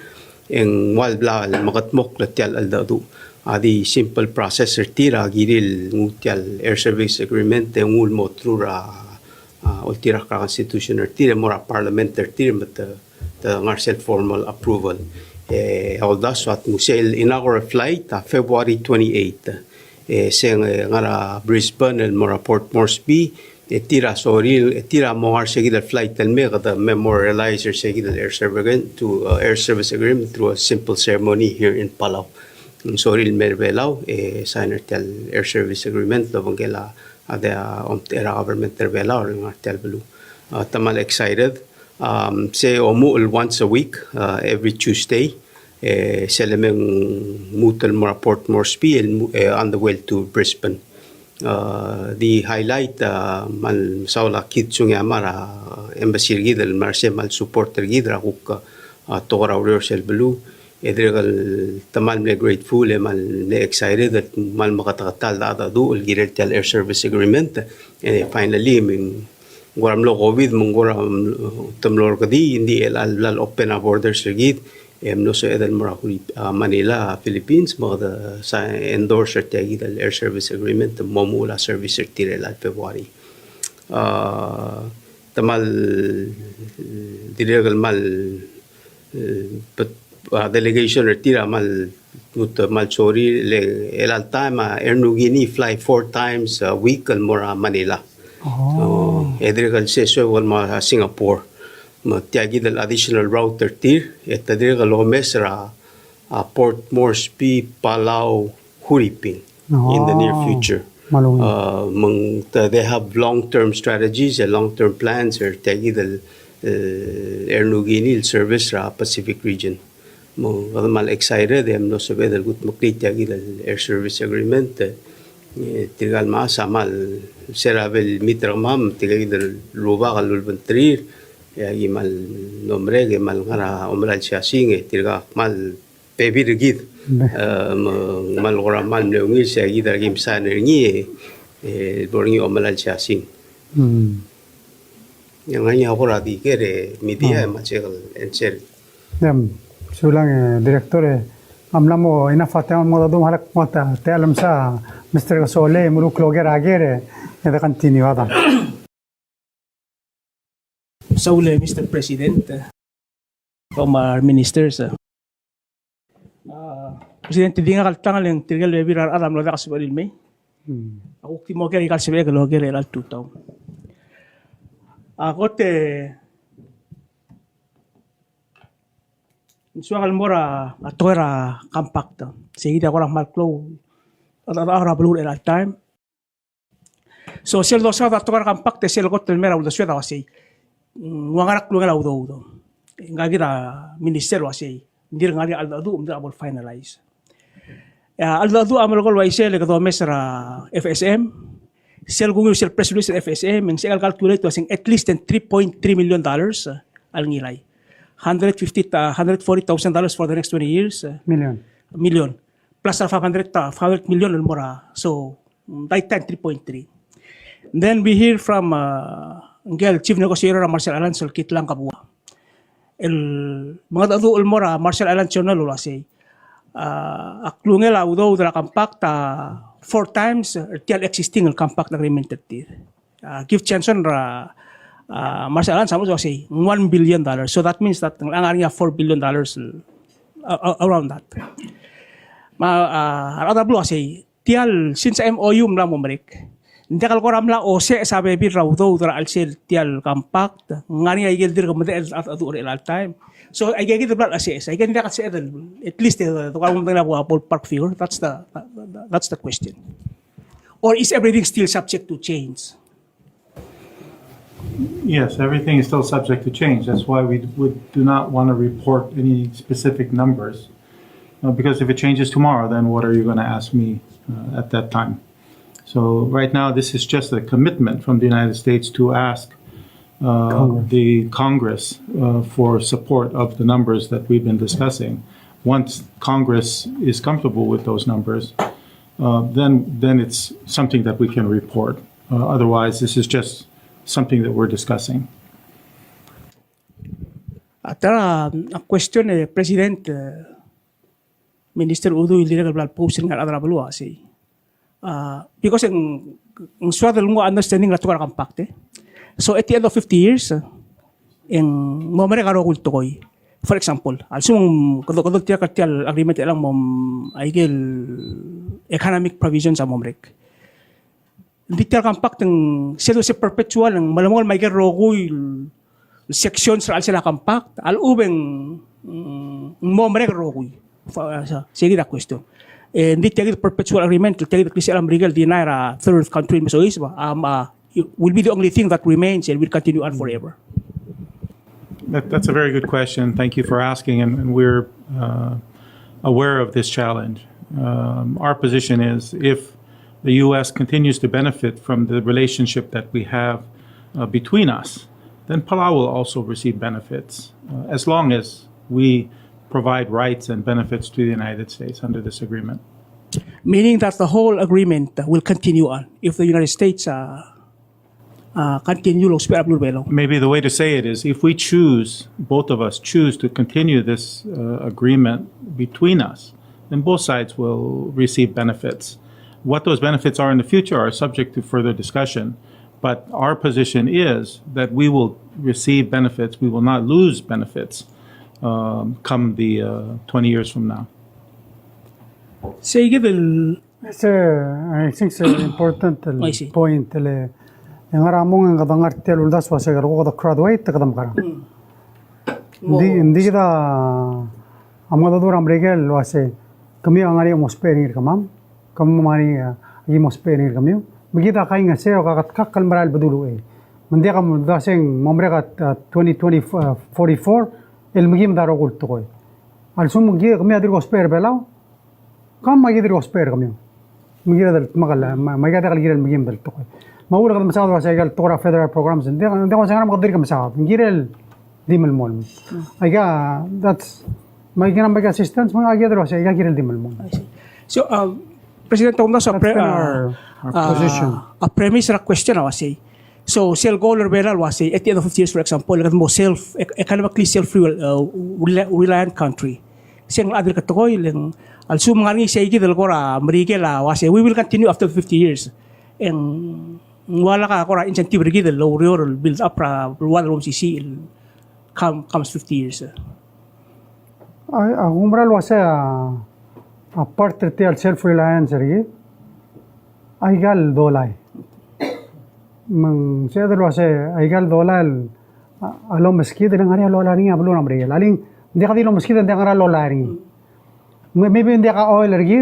en walbla makatmok latyal alda du. Adi simple process or tira giril ngutial air service agreement en ngul mo trura ultira ka constitution or tira mora parliament or tira but the ngarcel formal approval. Aldas at musel inaugural flight February 28 seng ngara Brisbane el mora Port Moresby tira soril tira mongar seguida flight el me the memorializer seguida air service agreement through a simple ceremony here in Palau. Soril merbelaw signer tel air service agreement lovangela ada era government terbelaw ng tel belu tamal excited. Say omul once a week, every Tuesday. Selemeng mutal mora Port Moresby on the way to Brisbane. The highlight mal saula kitsung mara embassy gidel marse mal supporter gidra kuk tora ursel belu. Edregal tamal me grateful mal me excited that mal makatakatal da do gidel tel air service agreement. And finally guram lo COVID mungguram tamlor kadi hindi lal open a borders rigid no so edal mora Manila Philippines mo the endorser tagi dal air service agreement momula service tirel al February tamal diregal mal delegation tira mal mal sorry el al time Air New Guinea fly 4 times a week al mora Manila. Edregal seso wal ma Singapore matiagi dal additional route tir et edregal lomes ra Port Moresby Palau Huriping in the near future. They have long-term strategies and long-term plans or tiagi dal Air New Guinea service ra Pacific region. Mal excited em no sabe dal gut maklit tiagi dal air service agreement tigal ma samal seravel mitra mam tigal luba kalul bentrir ya imal nombre ge mal ngara omral chasing tiga mal pebi rigid mal ora mal neungi sa gidar gim sa ngi borngi omral chasing yang hanya ora di kere media machegal encher sulang director amlamo inafata mo dum halak mota te alam sa Mr. Gasole mulu kloger agere eda continuada. Saule, Mr. President, from our ministers. Presidente di nga kaltangal yung tirgal levirar aram lo da kasbalil may. Ako timo kaya kalsebe lo kaya al tutaw. Ako te suakal mora atoera compacta. Seguida ko lang malklo. Ara blur at time. So sel do sa atoera compacta sel ko tel mera uda sueda wasi. Wangarak lu ngala udo. Ngagira ministero wasi. Hindi ngali aldo umda abol finalize. Aldo amal ko wai sel ko mesra FSM. Sel gungul sel press release FSM ang sel calculate was at least $3.3 million al ngilay. $140,000 for the next 20 years. Million. Plus $500 million mura. So, that time 3.3. Then we hear from Chief Negotiator Marcel Alonso, kit lang kabua. Mga dadu mura Marcel Alonso na lula say. Aklungel audo dra compact 4 times tial existing compact agreement tir. Give chance on Marcel Alonso samo say $1 billion. So that means that ang area $4 billion around that. Ada blue say tial since MOU mla mo break. Hindi kal ko ramla o se sabi bi raudo dra al sel tial compact ngani ay gildir ko mede at all time. So I get the blood assess. I can say at least the ballpark figure. That's the question. Or is everything still subject to change? Yes, everything is still subject to change. That's why we do not want to report any specific numbers. Because if it changes tomorrow, then what are you going to ask me at that time? So right now, this is just a commitment from the United States to ask the Congress for support of the numbers that we've been discussing. Once Congress is comfortable with those numbers, then it's something that we can report. Otherwise, this is just something that we're discussing. Tara, a question President Minister Udo illegal posting at other balua say. Because ang swather mo understanding na tukar kampakte. So at the end of 50 years, ang mamare karo kulto koy. For example, alsum kadok tiya kartial agreement lang mom aigel economic provisions sa momrek. Hindi tiya compact ng selo se perpetual ng malamol may rogoy sections sa sila compact al ubeng momrek rogoy. Sige na question. Hindi tiya perpetual agreement tiya kasi alam regal deny third country so is ba will be the only thing that remains and will continue on forever. That's a very good question. Thank you for asking, and we're aware of this challenge. Our position is if the U.S. continues to benefit from the relationship that we have between us, then Palau will also receive benefits as long as we provide rights and benefits to the United States under this agreement. Meaning that the whole agreement will continue on if the United States continue to speak up Belo. Maybe the way to say it is if we choose, both of us choose to continue this agreement between us, then both sides will receive benefits. What those benefits are in the future are subject to further discussion. But our position is that we will receive benefits, we will not lose benefits come the 20 years from now. Say given I think it's an important I see. point. Yang ramong ang kadang artikel uldas was agar ko kada crowd wait kadam kara. Hindi kita amga dur amregal wase kami ang ari mo spending kamam kami mari agi mo spending kami magita kay nga seo kakat kalmaral badulu mandi kam daseng momre ka 2044 el migim daro kulto ko al sum gi kami adir ko spare belaw kam magi dir ko spare kami magira dal magala magada kal giral migim dal to ko maura kad masawad wasa gal tora federal programs hindi ko sangar magadir ka masawad giral di malmol aga that's may ginang mag assistance mga agad wasa giral di malmol. So President Tong sa our position. A premise na question was say. So self goal beral was say at the end of 50 years for example like mo economically self-reliant country. Siyang adil katokoy lang also mga ngi say gidal ko ra marigela was say we will continue after 50 years. And wala ka ko ra incentive gidal low rural build up ra one room CC comes 50 years. Ay umral wasa apart tial self-reliance rigi, aigal dolay. Mang siya dalo se aigal dolay alo meski de ngari alo lari ablo namri. Laling hindi ka dilo meski de ngara alo lari. Maybe hindi ka oil rigi.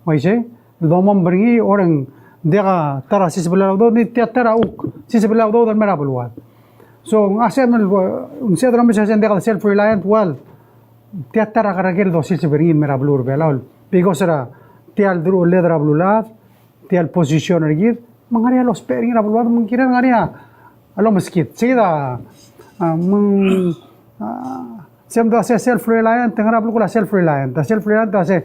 May siya, domam bringi orang dia ka tara sisibelah do ni tara uk sisibelah do dan merabulwan. So ngase man unsa dalo mesya dia ka self-reliant wal tara karagel do sisiberingi merabulur belal. Because ra tial dru ledra blulat tial position rigi. Mangari alo sparing rabulwan mungkin ngari alo meskit. Sida Siyempre kasi self-reliant, tangarap ko la self-reliant. Self-reliant kasi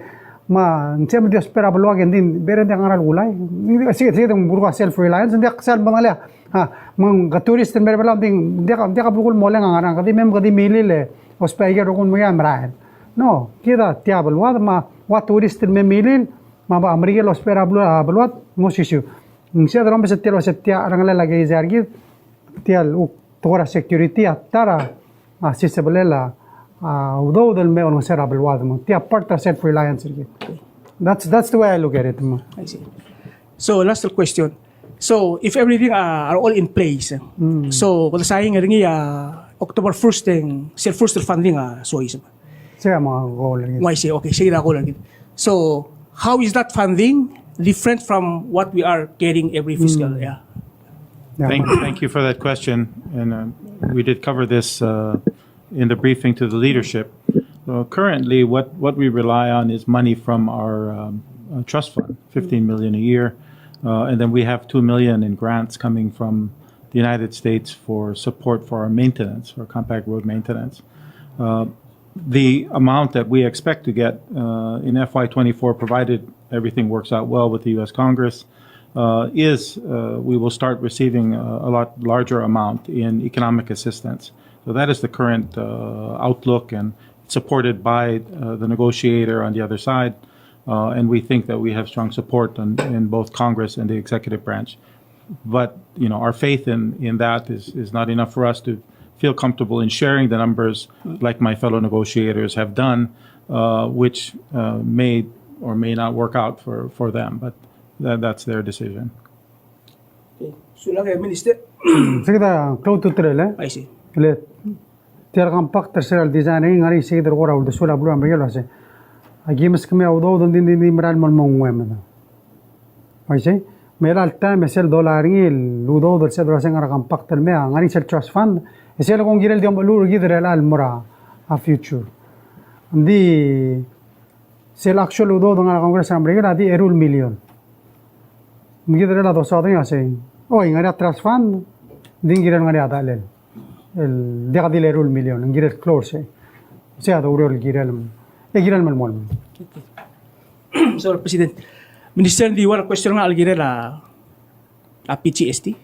siyempre Diyos pera baluag din, beren di ngaral ulay. Sige, itong buru ka self-reliant, hindi ka self-bangalya. Mga tourist, meron ba lang, hindi ka bukul mo lang ang arang, kasi may mga milil o spaiger o kung mga marahin. No, kita tiya baluat, wat tourist may milil, mga Amerika los pera baluat, ngosisyo. Siya dalam sa tiya, arang lalagay sa argit, tiya, tukura security, at tara, sisabalela, although they'll make on serable water, they are part of self-reliance. That's the way I look at it. I see. So last question. So if everything are all in place, so kung sayang ringi October 1st yung self-first funding so is. Siya mga goal. I see. Okay, sige na ako lang. So how is that funding different from what we are getting every fiscal year? Thank you for that question. And we did cover this in the briefing to the leadership. Currently, what we rely on is money from our trust fund, 15 million a year. And then we have 2 million in grants coming from the United States for support for our maintenance, for compact road maintenance. The amount that we expect to get in FY24, provided everything works out well with the U.S. Congress, is we will start receiving a lot larger amount in economic assistance. So that is the current outlook, and supported by the negotiator on the other side. And we think that we have strong support in both Congress and the executive branch. But our faith in that is not enough for us to feel comfortable in sharing the numbers like my fellow negotiators have done, which may or may not work out for them. But that's their decision. Okay. So lang Minister. Sige ta, close to trail I see. Let tiar compact terseral design ngari sige der ora ulde sula blu amrelo ase. Agimas kami audo don din maral mon mongwem. Ay say meral time sel dollar ngil ludo der se drasa ngara compact ter me ngari sel trust fund esel kong girel diam lu gidre al mora a future. Di sel actual ludo don ngara congress amrelo di erul million. Gidre la dosa din ase. Oh ngari trust fund din girel ngari adalel. El dia di lerul million ngirel close sea do urol girel mal mol. So President, Minister di war question nga algire la PGST.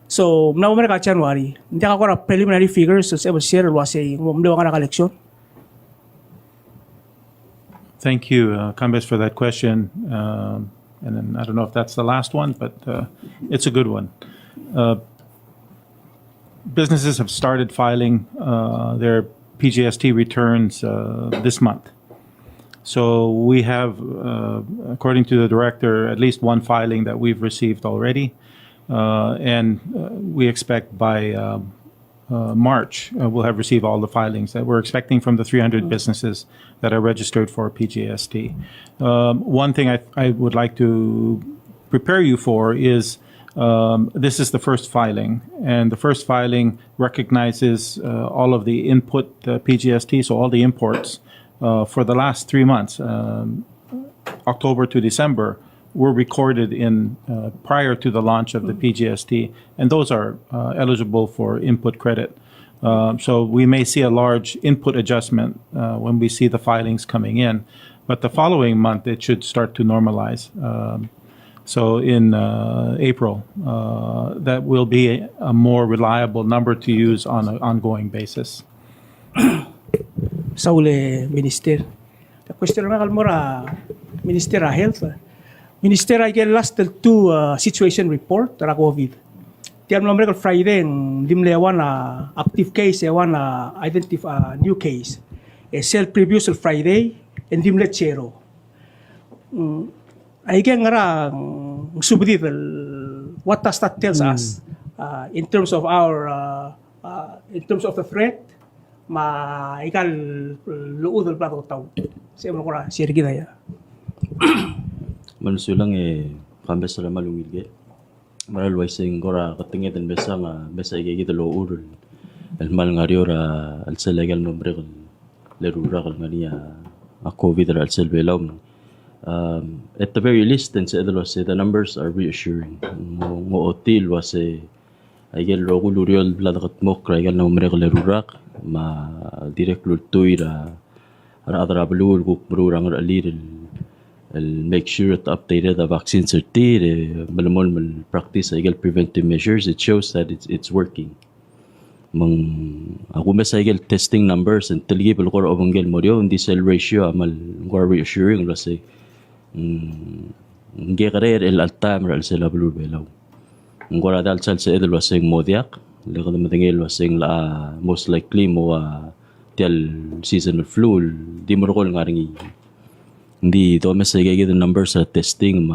So na mo ka January, hindi ka ko preliminary figures so ever share was say mo nga collection. Thank you, Kambes, for that question. And then I don't know if that's the last one, but it's a good one. Businesses have started filing their PGST returns this month. So we have, according to the director, at least one filing that we've received already. And we expect by March, we'll have received all the filings that we're expecting from the 300 businesses that are registered for PGST. One thing I would like to prepare you for is this is the first filing, and the first filing recognizes all of the input PGST, so all the imports for the last 3 months, October to December, were recorded in prior to the launch of the PGST, and those are eligible for input credit. So we may see a large input adjustment when we see the filings coming in, but the following month it should start to normalize. So in April, that will be a more reliable number to use on an ongoing basis. Sa uli, Minister. The question nga kalmora, Minister of Health. Minister, I get last two situation report tara COVID. Tiyan mo naman Friday, dimlewan na active case, ewan na identify new case. Self-preview Friday, and dimlet zero. Again, subdit, what does that tells us in terms of our, in terms of the threat, ikal luud al plato tau. Siya mo kora siya kita ya. Manusulang kambes na malungilge. Maral waising gora katingit ang besa igigit lo urul. El mal ngario ra al selegal nombre lerura kal ngania a COVID ra al selbelaw. At the very least, and the numbers are reassuring. Mo otil was aigel rogo luriol bladakat mok ra igel nombre lerurak ma direct lultuy ra adra blul guk brurang ra liril make sure to update the vaccine certi malamol mal practice igel preventive measures. It shows that it's working. Ako mesa igel testing numbers and tilgi pel kor obangel morio hindi cell ratio amal gor reassuring lase nge karer el altam ra sel blul belaw ngora dal sal se edel waseng modiak le kada matingel waseng la most likely mo tel seasonal flu di mo rokol ngaringi hindi to mesa igel the numbers sa testing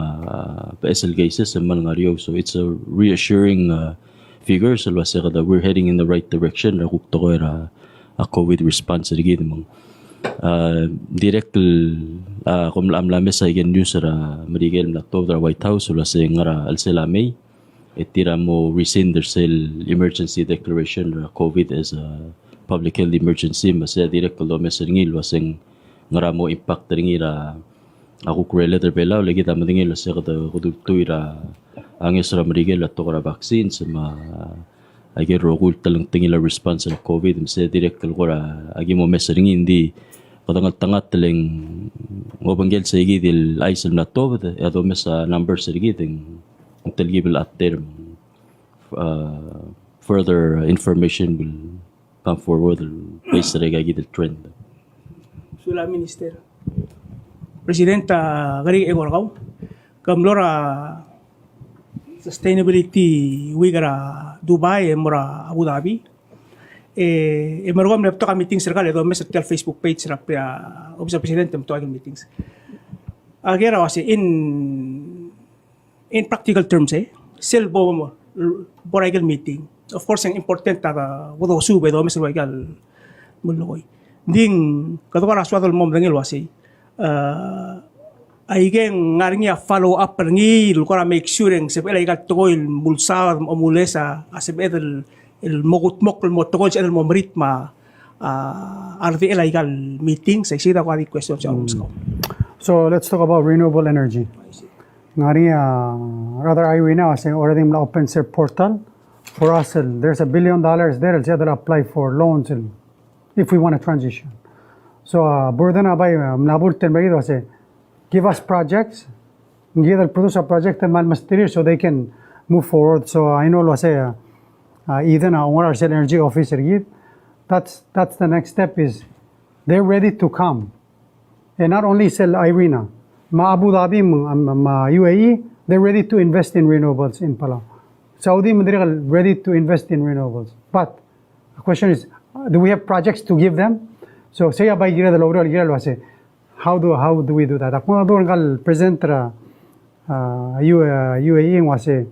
PSL cases man ngario. So it's a reassuring figures alwa sa kada we're heading in the right direction ra kuk to a COVID response rigid mong direct kum lam sa igen news ra marigel na to the White House alwa sa ngara alselame etira mo rescind their emergency declaration ra COVID as a public health emergency masa direct lo mesengil waseng ngara mo impact ringira ako letter belaw lagi ta matingil sa kada kudugtoy ra ang isra marigel at to ra vaccines agi rogul talang tingila response sa COVID masa direct ko ra agi mo mesering hindi katangat-tangat talang ngobanggel sa igidil aisal na to ado mesa numbers sa igiding intelligible at term further information will come forward based sa igidil trend. Sula Minister. Presidenta gari egorgaw kamlora sustainability wigara Dubai mura Abu Dhabi marwam lepto ka meetings serkal edo mes tel Facebook page ra obsa presidente mto agin meetings agera wasi in practical terms sel bo boraigal meeting of course ang important ta wodo sube do mes boraigal mulloy ding kadwara swadol mom dangil wasi aigen ngarnya follow up ngi lukora make sure ng sebel ay gattoy mulsa o mulesa asebel el mogut mok mo tokol sa el momritma RVL ay gal meeting sa sida ko question sa ko. So let's talk about renewable energy. Ngari rather Irina was saying already na open sa portal for us. There's $1 billion there. They'll apply for loans if we want to transition. So burden abay nabulten bagido say give us projects, give the produce a project and material so they can move forward. So I know lo say even our cell energy officer give that's the next step is they're ready to come. And not only sell Irina, ma Abu Dhabi, ma UAE, they're ready to invest in renewables in Palau. Saudi Madrid ready to invest in renewables. But the question is, do we have projects to give them? So say by gira the laurel gira lo say how do we do that? Ako na ngal present ra UAE was say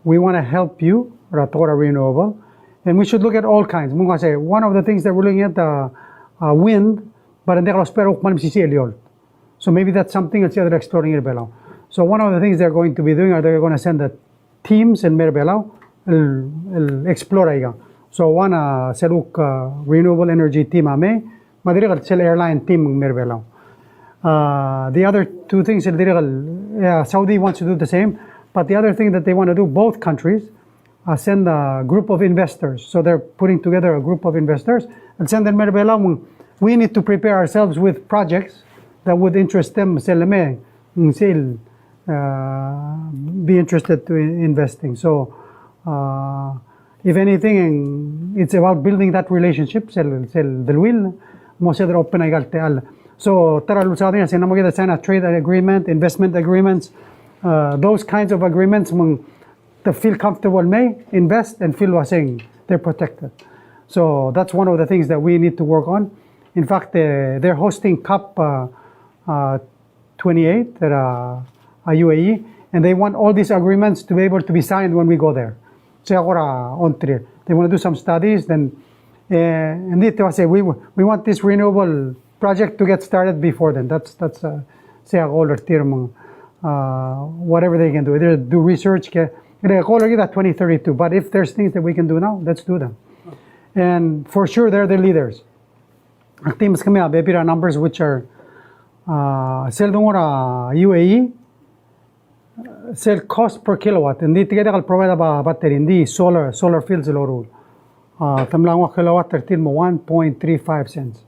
we want to help you ra tora renewable and we should look at all kinds. Munga say one of the things that we're looking at wind but hindi ka spero man si eliol. So maybe that's something that's they're exploring in Belao. So one of the things they're going to be doing are they're going to send the teams in Merbelao explore aiga. So one seluk renewable energy team ame madirigal sel airline team Merbelao. The other two things Saudi wants to do the same, but the other thing that they want to do, both countries send a group of investors. So they're putting together a group of investors and send them Merbelao. We need to prepare ourselves with projects that would interest them, be interested to investing. So, if anything, it's about building that relationship. So, sign a trade agreement, investment agreements, those kinds of agreements, to feel comfortable may invest and feel wasing they're protected. So that's one of the things that we need to work on. In fact, they're hosting COP 28 at UAE, and they want all these agreements to be able to be signed when we go there. So on trip. They want to do some studies, then and they say we want this renewable project to get started before then. That's say whatever they can do. Either do research, that 2032. But if there's things that we can do now, let's do them. And for sure, they're the leaders. Ang teams kami bebira numbers which are sell UAE sell cost per kilowatt. Hindi tigada kal provide ba battery hindi solar fields loro. Tamlang wa kilowatt 13 mo 1.35 cents.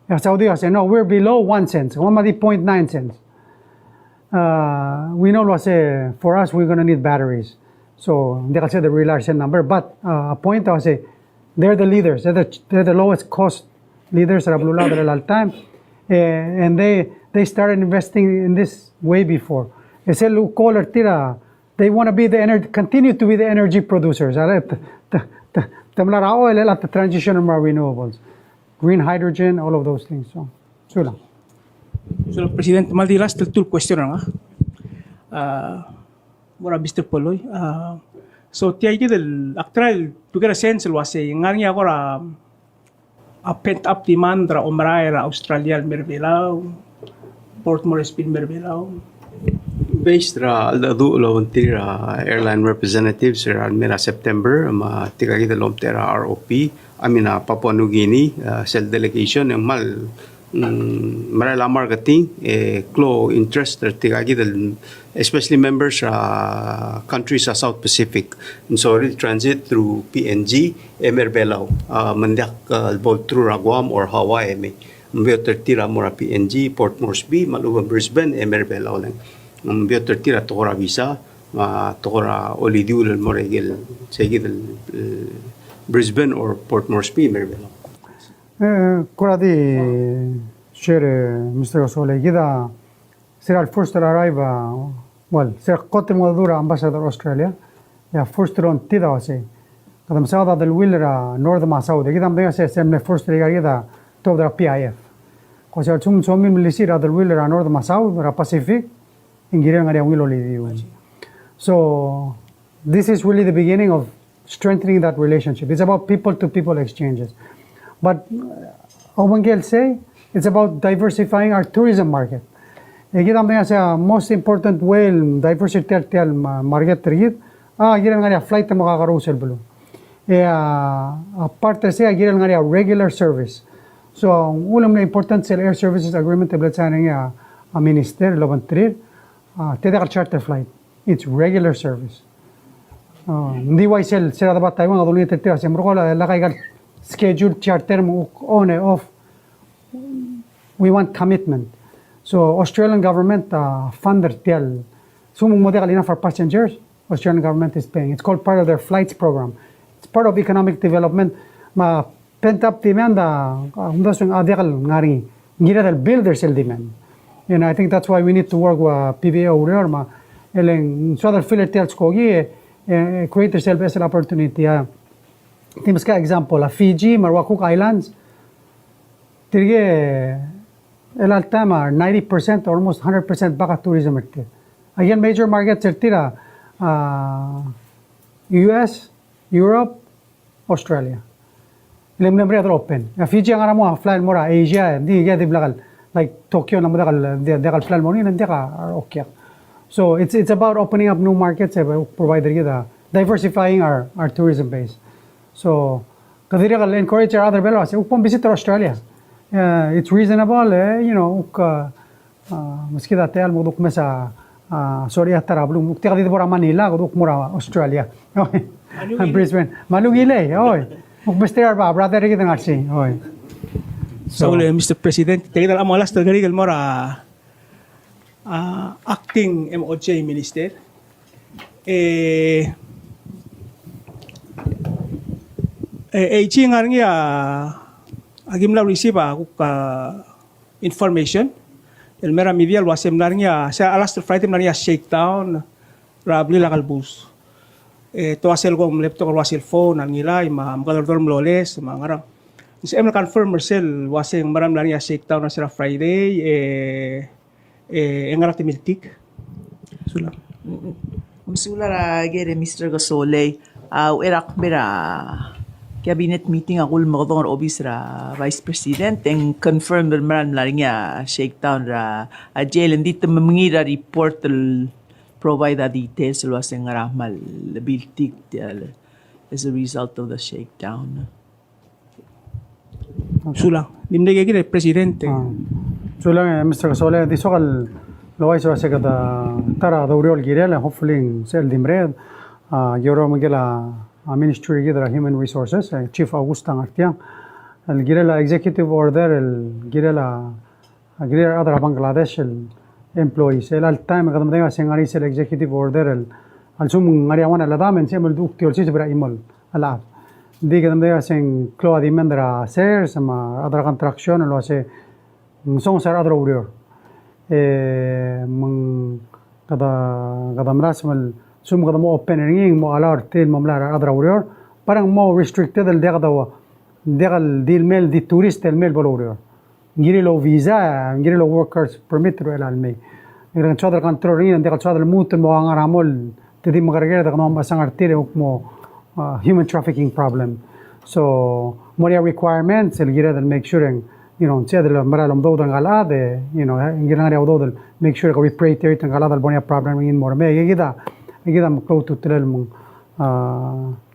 Yeah, Saudi say no, we're below 1 cent. 1.9 cents. We know say for us we're gonna need batteries. So hindi kasi the real large number, but a point I say they're the leaders. They're the lowest cost leaders at Ablula all time, and they started investing in this way before. They want to be the energy, continue to be the energy producers. The transition of our renewables, green hydrogen, all of those things. So lang. So, President, maldi last two question nga. Mura Mr. Poloy. So, tiya del actual to get a sense was ngang ya ko a pent up demand ra umray ra Australia merbilaw, Port Moresby merbilaw. Based ra aldo lo tira airline representatives ra mera September ma tigagi dalom tera ROP amina Papua New Guinea sel delegation ang mal marala marketing clo interest tigagi del especially members countries sa South Pacific and so transit through PNG Emerbelao mandak both through Guam or Hawaii me mbeter tira mora PNG Port Moresby maluga Brisbane Emerbelao lang mbeter tira tokora visa tokora olidiul moregel segid Brisbane or Port Moresby Emerbelao. Kuradi share Mr. Osole gida sir first to arrive well sir kote modura ambassador Australia ya first ron tida wase kadam saada del wilra north ma saudi gida mbe se semne first riga gida to the PIF ko sir chum chomin milisira del wilra north ma saudi ra Pacific ingire ngari wilo li. So this is really the beginning of strengthening that relationship. It's about people to people exchanges. But Obangel say it's about diversifying our tourism market. Kita mga sa most important way diversity tel market rigid. Giran nga flight mo kakarousel bulo. Parte sa giran nga regular service. So ulam na important sa air services agreement tablet sa nga minister lobantrir. Teda charter flight. It's regular service. Hindi why sila dapat Taiwan adulong ititira sa mrokola lakay scheduled charter mo on and off. We want commitment. So Australian government funder tel sumong model ina for passengers. Australian government is paying. It's called part of their flights program. It's part of economic development. Ma pent up demand hundasong adekal ngari ngira del builder sel demand. And I think that's why we need to work with PBA or ma eleng so that filler tels kogi create yourself as an opportunity. Timas ka example, Fiji, Marwakuk Islands, tirge elaltama 90% almost 100% baka tourism erte. Again, major markets ertira US, Europe, Australia. Ilim nembre adro open. Fiji ang aramo fly mora Asia, di gadi blakal like Tokyo na modakal dekal fly mo ni ndeka okay. So it's about opening up new markets, provider diversifying our tourism base. So, kadiri kal encourage our other belos. Upon visit to Australia, it's reasonable. Maski dati al muduk mesa sorry atarablu. Mukti kadito pora Manila, kuduk mura Australia. Brisbane, malugile. Oy, mukbester ba brother kita ngarsi. Oy. So, Mr. President, tigil ang malas tagarigal mora acting MOJ minister. nga nga agim la receive information el mera media wasem na nga sa last Friday na nga shakedown rabli la kalbus to asel ko laptop ko wasil phone ang nila ma makadordor mloles mga Sa Emma confirm Marcel wasing maram lang niya shakedown na sila Friday engarati miltik. Sula. Msula gere Mr. Gasole erak bera cabinet meeting akul magdong obis ra vice president and confirm maram lang niya shakedown ra a jail and dito mamingira report provide the details wasing ramal biltik as a result of the shakedown. Sula. Dimdege gire presidente. So lang Mr. Kasole di sokal laway so sa kada tara dawriol girela hopefully sel dimred yoro magela ministry gidra human resources chief Augusta Ngartiang el girela executive order el girela adra Bangladesh el employees el al time kadam dega sengari sel executive order el al sum ngari awana la damen semel dukti ol sis bra imol ala di kadam dega seng klo adimendra ser sama adra contraction lo se song sar adra urior من kada mrasmal sum kada mo opening mo alar tel mamlar adra urior parang mo restricted el degal dil mel di tourist el mel bol urior ngiri lo visa ngiri lo workers permit ro el almei ngira chodar control rin degal chodar mut mo angaramol tedi magargera da no masangar tire mo human trafficking problem so moria requirements el gira del make sure تشادر مرالم ضوض غلاد انجرنا ضوض make sure we pray تيرت غلاد البنيا problem in more me كده مكلوت تلل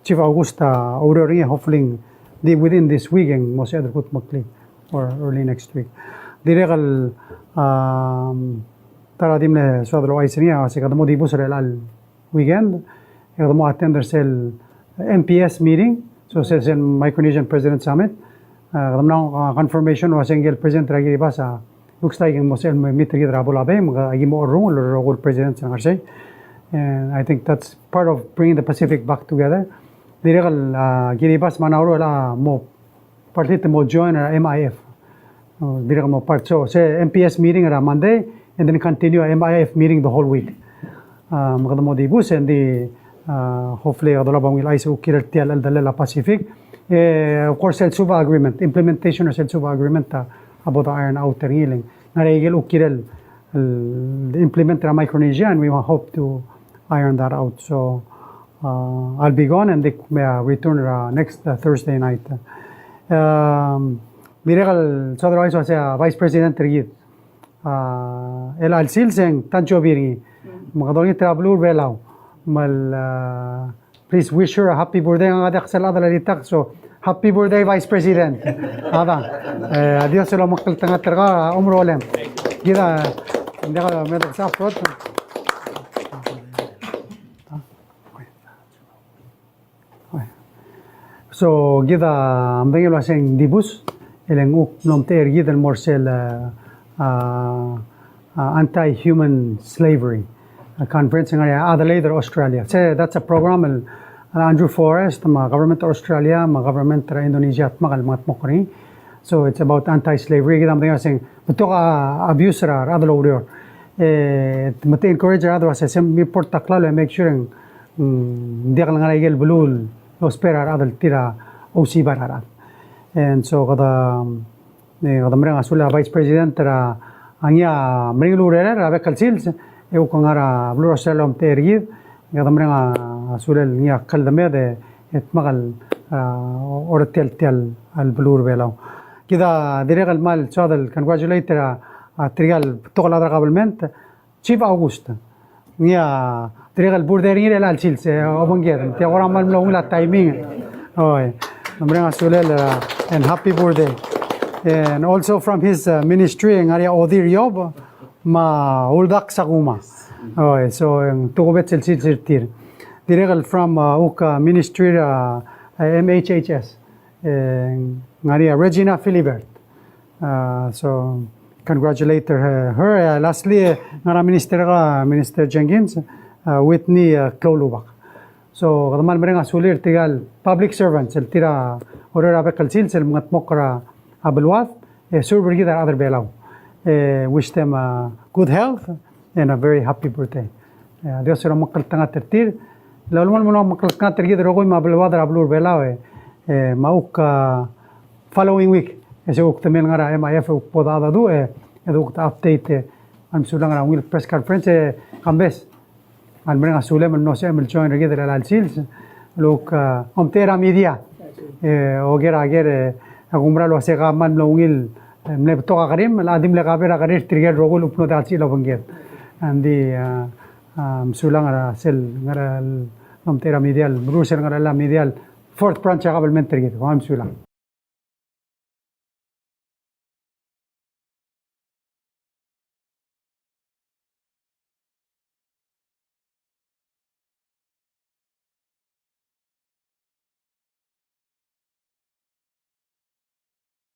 chief Augusta aurori hopefully within this weekend most other put makli or early next week diregal tara dimne swadro aisnia se kadamo di busre al weekend kadamo attend sel MPS meeting so sel Micronesian President Summit kadamna confirmation was engel president ragi basa looks like mosel meet rigi rabula be agi mo rung rogol president sangarsay and I think that's part of bringing the Pacific back together diregal giribas manawro la mo partit mo join MIF diregal mo part so say MPS meeting on Monday and then continue MIF meeting the whole week makadamo di bus and the hopefully adolabang will iso kirtial al dalala Pacific of course, Selsuba agreement, implementation of Selsuba agreement about the iron outer healing. Narigel ukirel implement the Micronesia and we hope to iron that out. So I'll be gone and they may return next Thursday night. Miracle, so otherwise was Vice President Rigid. El Alsil sing Tancho Biri. Makadongi Trablur Belau. Mal please wish her a happy birthday ang adak sa ladalalitak. So, happy birthday, Vice President. Adios sa lamang kaltangat ka, umrolem. Gila, hindi ka medak sa afrot. So, gida, ang bangil waseng dibus, ilang nomter gida morsel anti-human slavery conference in Adelaide, Australia. So, that's a program Andrew Forrest, government Australia, government Indonesia, at mga mokri. So it's about anti-slavery. Kita mga saying, betul abuse ra adalo urior. Mati encourage ra adalo sa mi porta klalo make sure hindi ka lang igel bulul ospera adal tira osibar ra. And so kada mga asula vice president ra angya mringulure ra bekalsils eu ko ngara blue Australia tergid kada mga sulel niya kaldame et magal ortel tel al blur belaw kida diregal mal chodal congratulate trigal tokla government chief Augusta niya diregal burderir el alchil se obangyer te ora mal lo la timing oy namrenga sulel and happy birthday and also from his ministry ngaria odir yob ma uldak saguma oy so tukobet silsir Diregal from Uka Ministry MHHS, Maria Regina Philibert. So congratulate her. Lastly, Minister Jenkins, Whitney Klolubak. So kadamal mereka sulir tigal public servants el tira orera bekalsil sel mga mokra abelwat surber gidar other belau. Wish them good health and a very happy birthday. Dios sera makal tanga tertir. Lalu mana maklumkan terjadi rogoy mabelwa dar ablur belawe mauk following week ese uktamel ngara MIF podada do ukta update am sulang ngara ungil press conference kambes al menga sulem no se mel join regida al sils lok omtera media oger ager agumbra lo se gaman lo ungil mle toka karim al adim le kabera karir trigger rogul upno dalsi lo bangel andi sulang ngara sel ngara omtera media rusel ngara la media fourth branch kabel men trigger am sulang